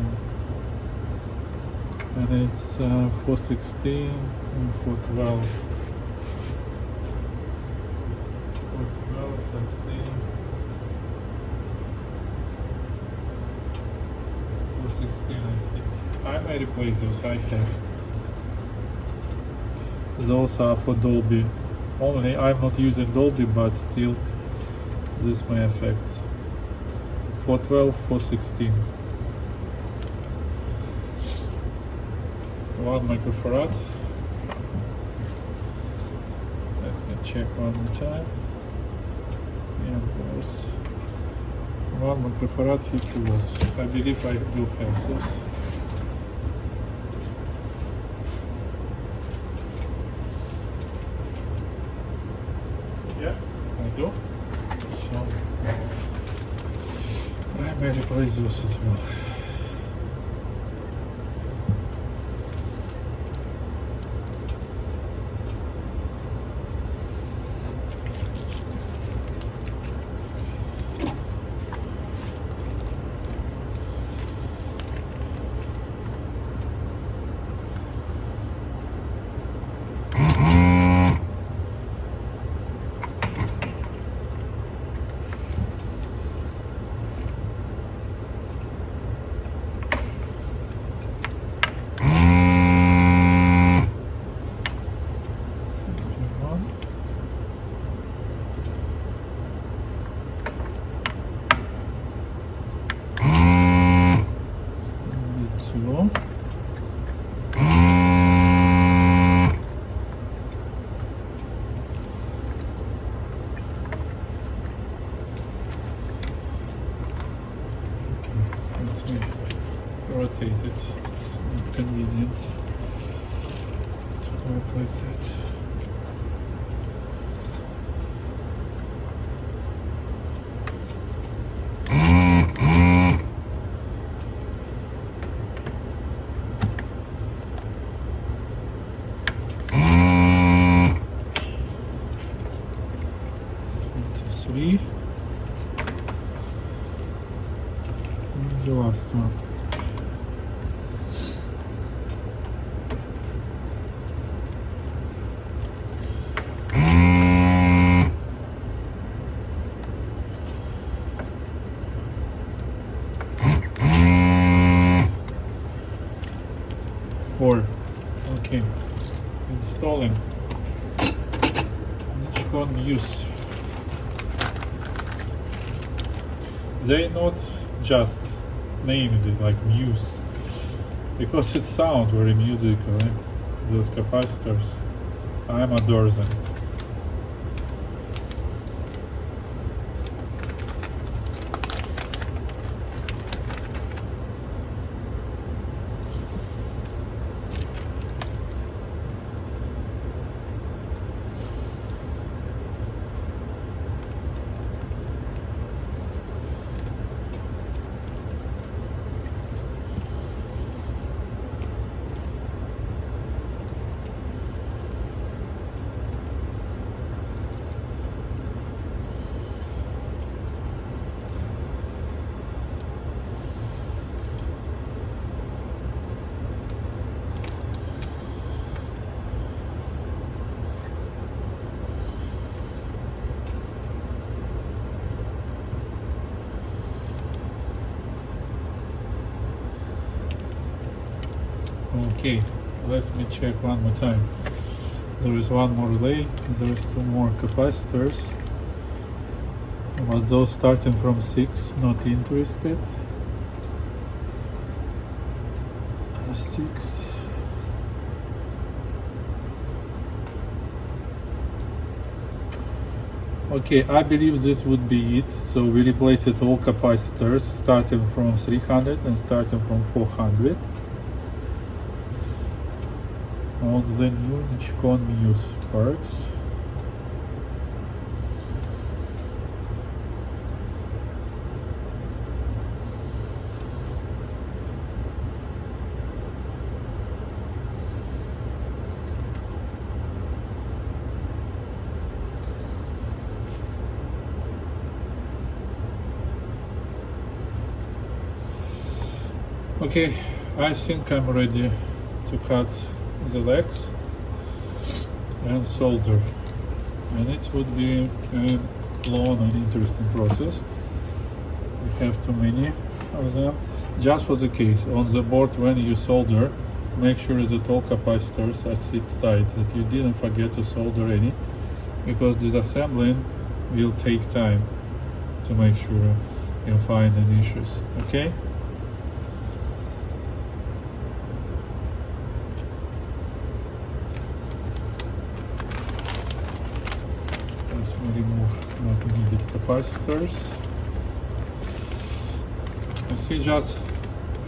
And it's 416 and 412. 412, let's see. 416, I see. I replace those, I have. Those are for Dolby only. I'm not using Dolby, but still this may affect. 412, 416. 1 microfarad. Let me check one more time. Yeah, of course. 1 microfarad, 50 watts. I believe I do have those. Yeah, I do. So I may replace those as well. Rotate it. It's not convenient to work like that. last one. Four. Okay. Installing. Nikon Muse. They not just named it like Muse because it sounds very musical, eh? Those capacitors. I adore them. Okay, let me check one more time. There is one more relay, there is two more capacitors, but those starting from 6, not interested. 6. Okay, I believe this would be it. So we replaced all capacitors starting from 300 and starting from 400. All the new Nikon Muse parts. Okay, I think I'm ready to cut the legs and solder, and it would be a long and interesting process. We have too many of them. Just for the case, on the board when you solder, make sure that all capacitors are sit tight, that you didn't forget to solder any, because disassembling will take time to make sure you find any issues. Okay? Remove not needed capacitors. You see just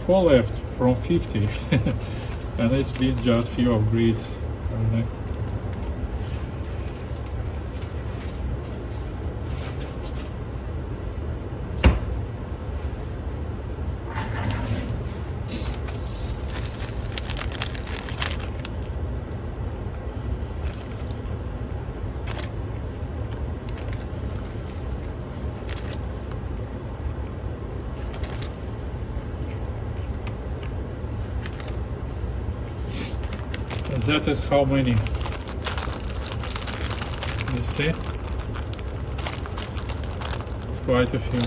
4 left from 50 and it's been just few upgrades. That is how many. You see? It's quite a few.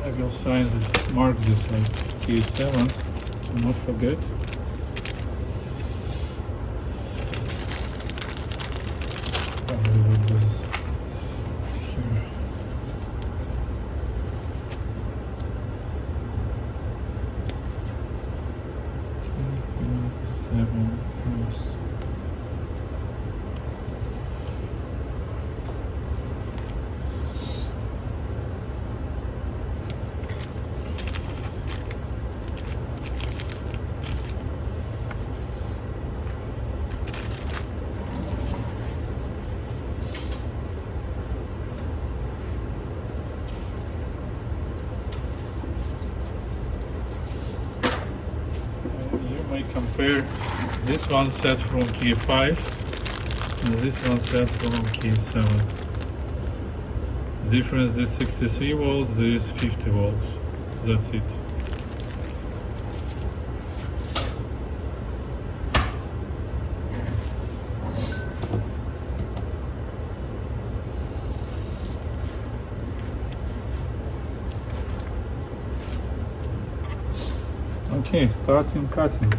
I will sign this, mark this like KA7, to not forget. Probably will do this here. KA7ES. Compare this one set from KA5 and this one set from KA7. difference is 63 volts, this is 50 volts. That's it. Okay, starting cutting.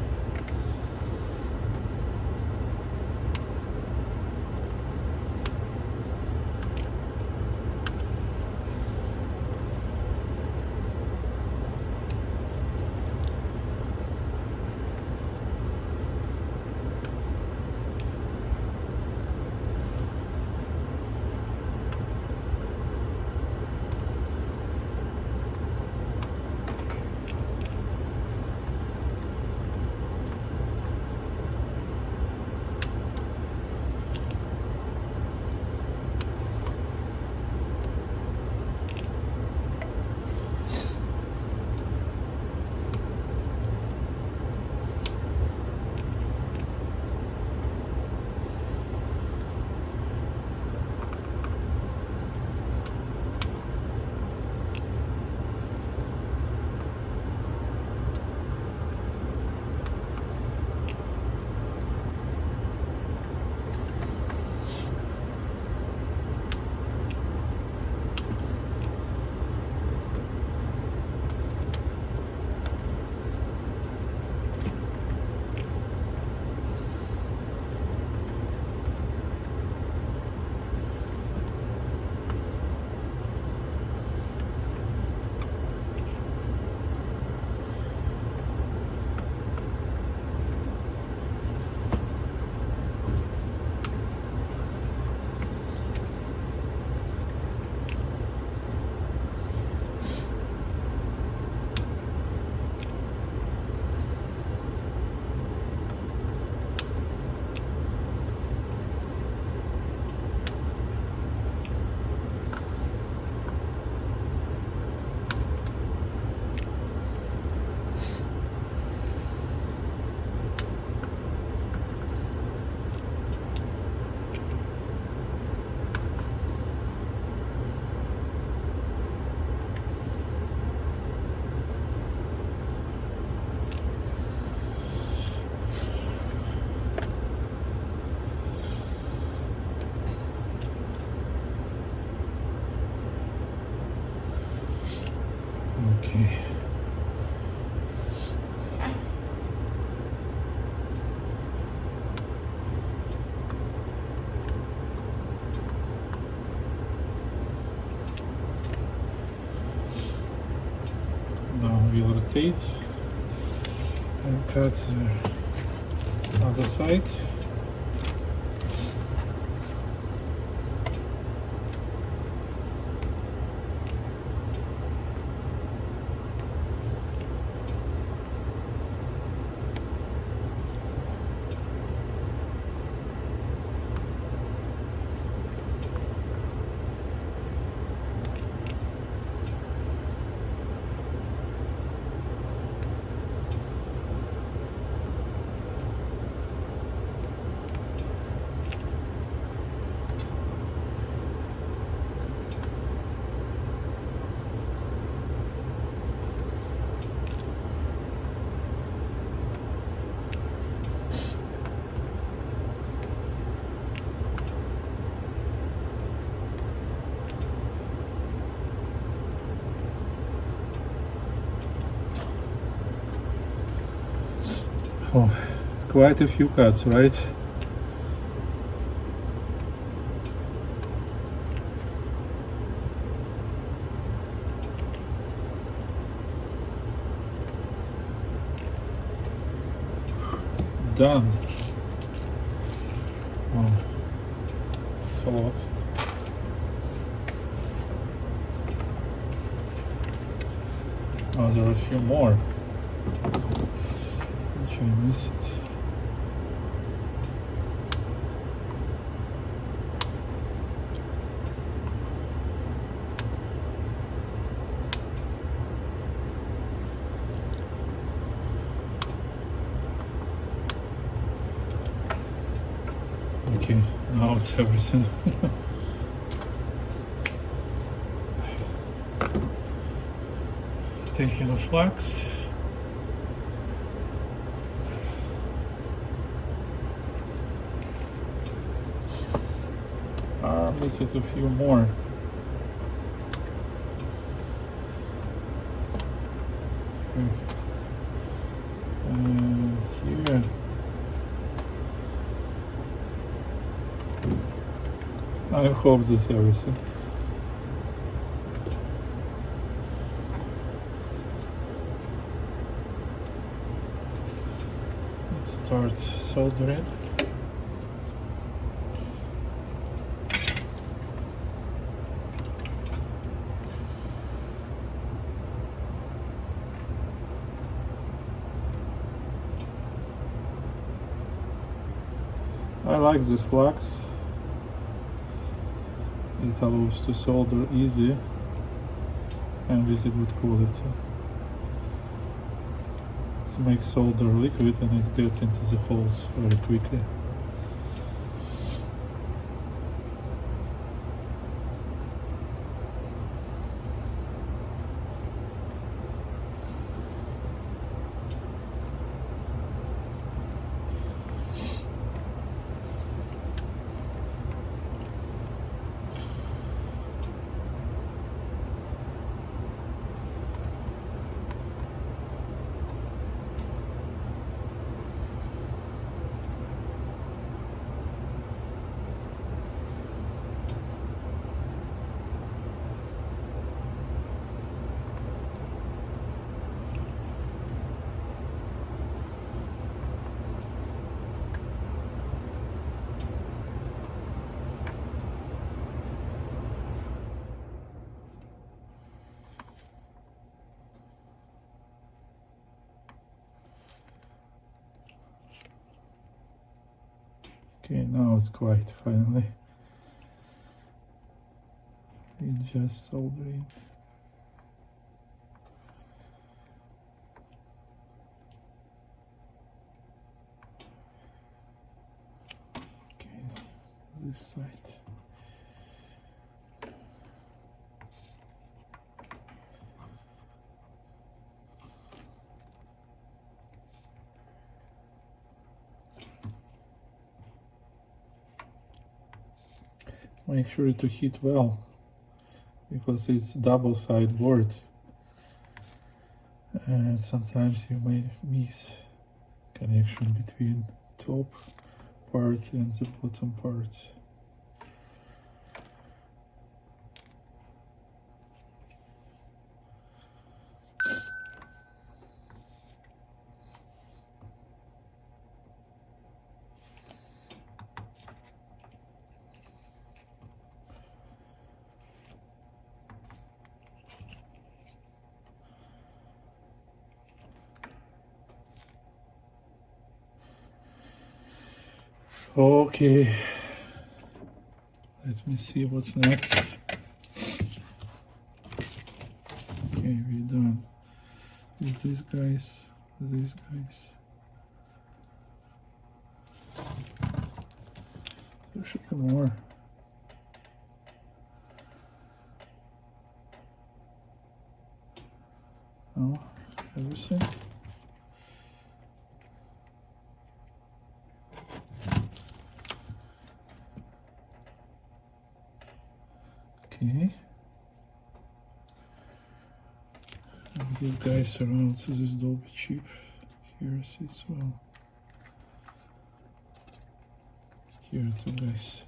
Okay. Now we'll rotate and cut the other side. Oh, quite a few cuts, right? Done. Oh, it's a lot. Oh, there are a few more which I missed. Okay, now it's everything. taking a flux. Missed a few more. Here. I hope this everything. Let's start soldering. I like this flux. It allows to solder easy and with a good quality. It makes solder liquid and it gets into the holes very quickly. Okay, now it's quiet finally. It's just soldering. Okay, this side. Make sure to heat well, because it's double side board and sometimes you may miss connection between top part and the bottom part. Okay, let me see what's next. Okay, we're done with these guys, There should be more. Oh, everything. Okay. And these guys around to this Dolby chip here as well. Here too, guys.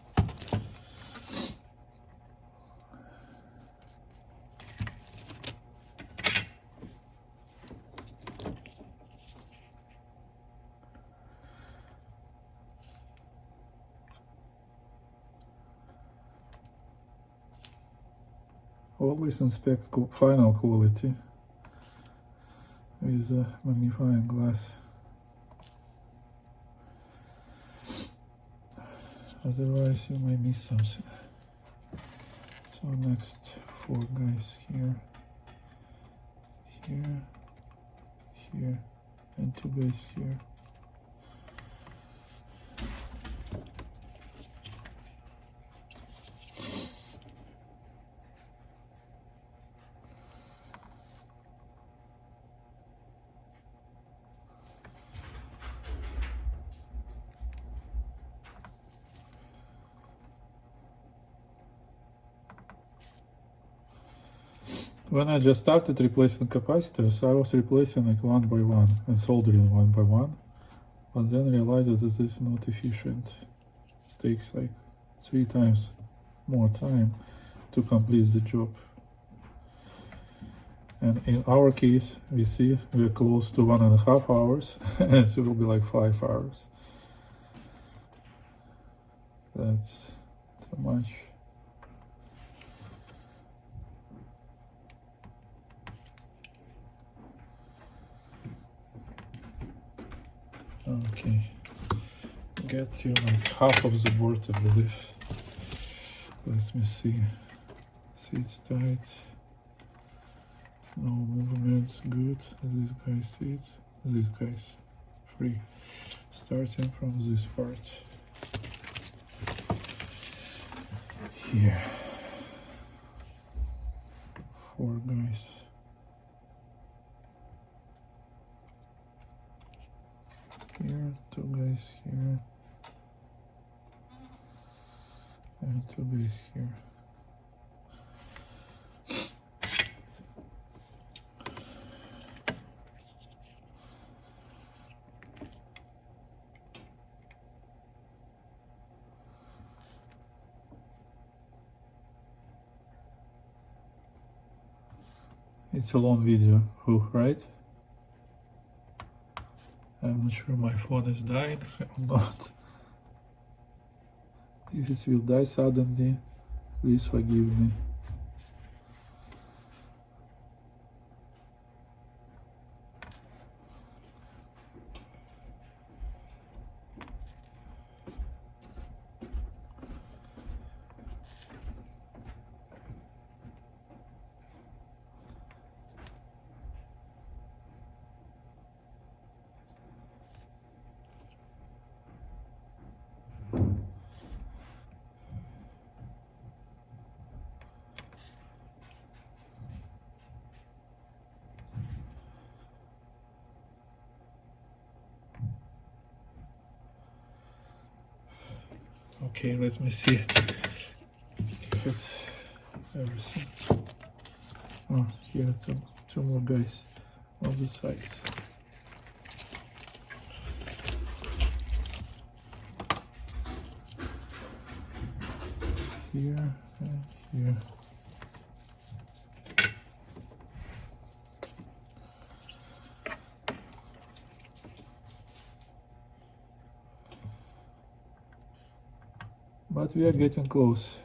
Always inspect final quality with a magnifying glass. Otherwise you may miss something. So next 4 guys here, here, and 2 guys here. when I just started replacing capacitors, I was replacing like one by one and soldering one by one, but then realized that this is not efficient. It takes like 3 times more time to complete the job. And in our case, we see we're close to 1.5 hours, and it will be like 5 hours. That's too much. Okay, get to like half of the board, I believe. Let me see. See, it's tight. No movements, good. This guy sits. This guy's free. Starting from this part. Here. 4 guys. Here, 2 guys here. And 2 guys here. It's a long video, right? I'm not sure my phone is dying or not. If it will die suddenly, please forgive me. Okay, let me see if it's everything. Oh, here two more guys on the sides. Here and here. But we are getting close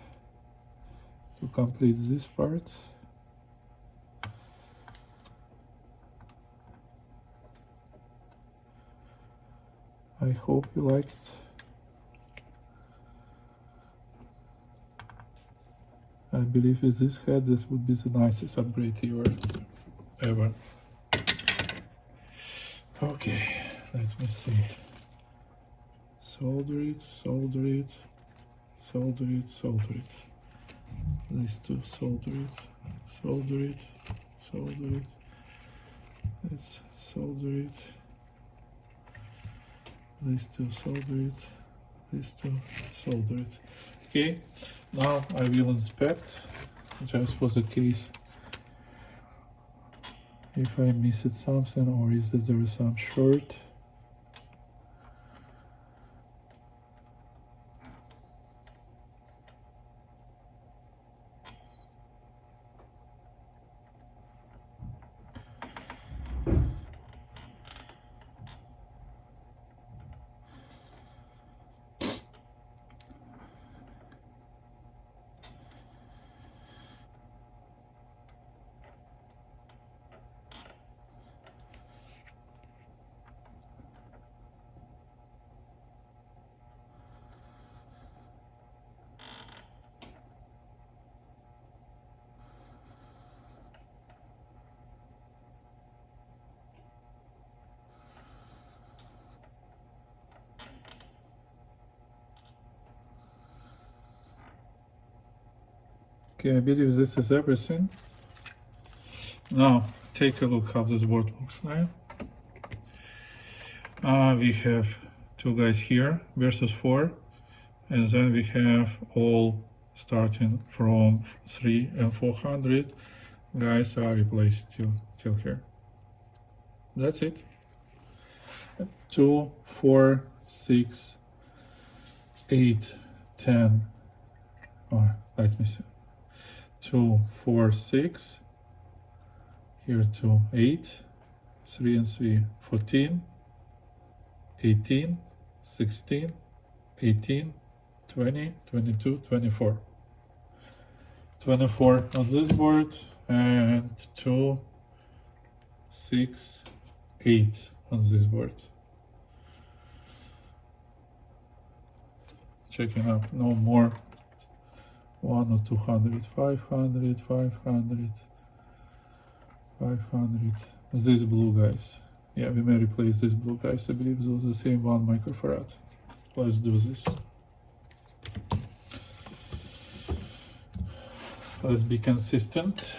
to complete this part. I hope you liked. I believe with this head, this would be the nicest upgrade ever. Okay, let me see. Solder it, solder it, solder it, solder it. These two, solder it, solder it, solder it. Let's solder it. These two, solder it. These two, solder it. Okay, now I will inspect, just for the case, if I missed something or is there some short. Okay, I believe this is everything. Now, take a look how this board looks now. We have 2 guys here versus 4, and then we have all starting from 3 and 400 guys are replaced till here. That's it. 2, 4, 6, 8, 10, or let me see, 2, 4, 6, here 2, 8, 3 and 3, 14, 18, 16, 18, 20, 22, 24. 24 on this board, and 2, 6, 8 on this board. Checking up, no more 1 or 200, 500, 500, 500. These blue guys. Yeah, we may replace these blue guys. I believe those are the same 1 microfarad. Let's do this. Let's be consistent.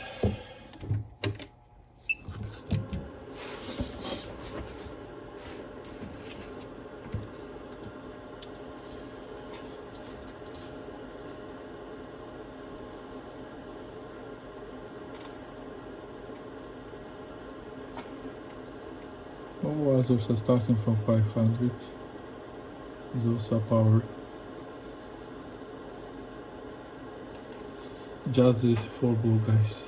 All others are starting from 500. Those are power. Just these 4 blue guys.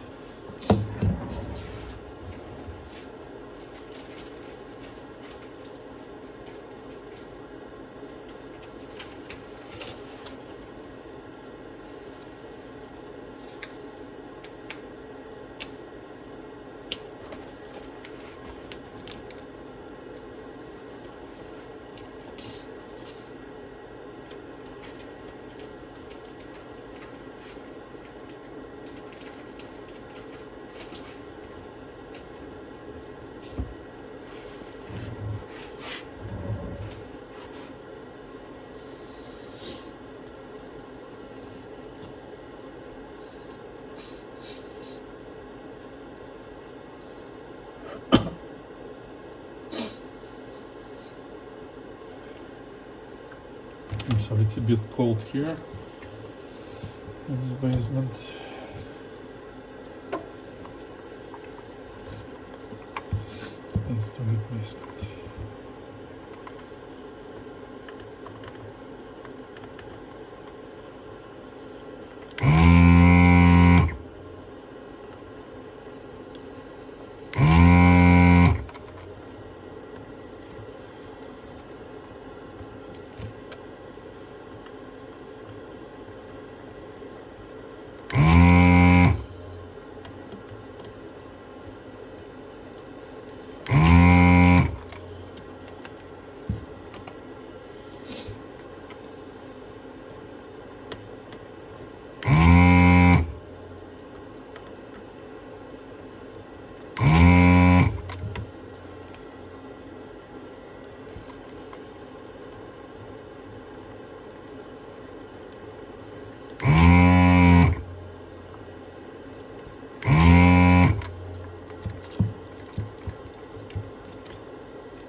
I'm sorry, it's a bit cold here in this basement. Let's do replacement.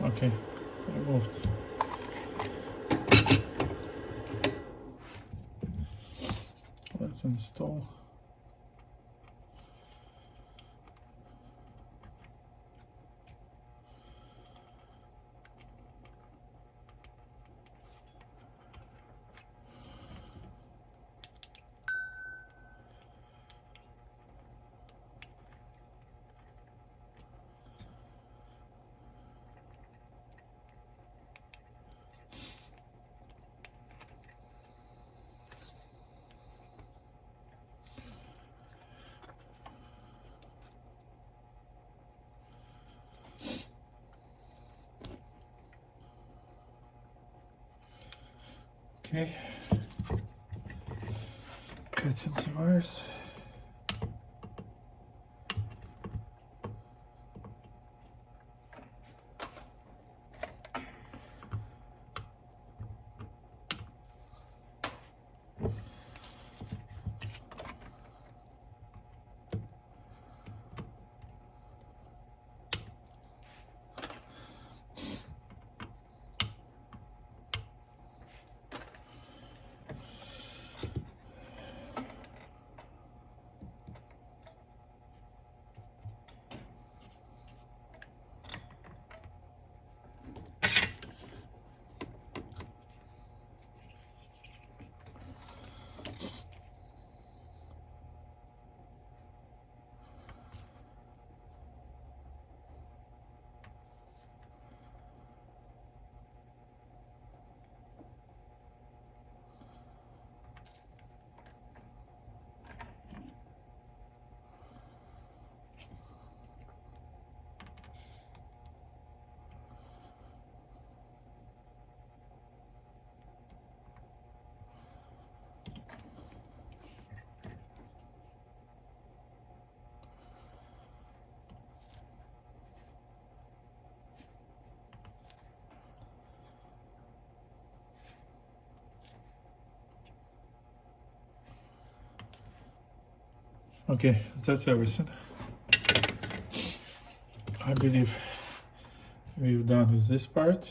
Okay, removed. Let's install. Okay, cutting some wires. Okay, that's everything. I believe we've done with this part,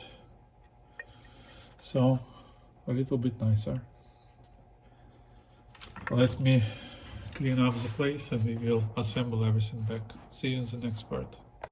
so a little bit nicer. Let me clean up the place and we will assemble everything back. See you in the next part.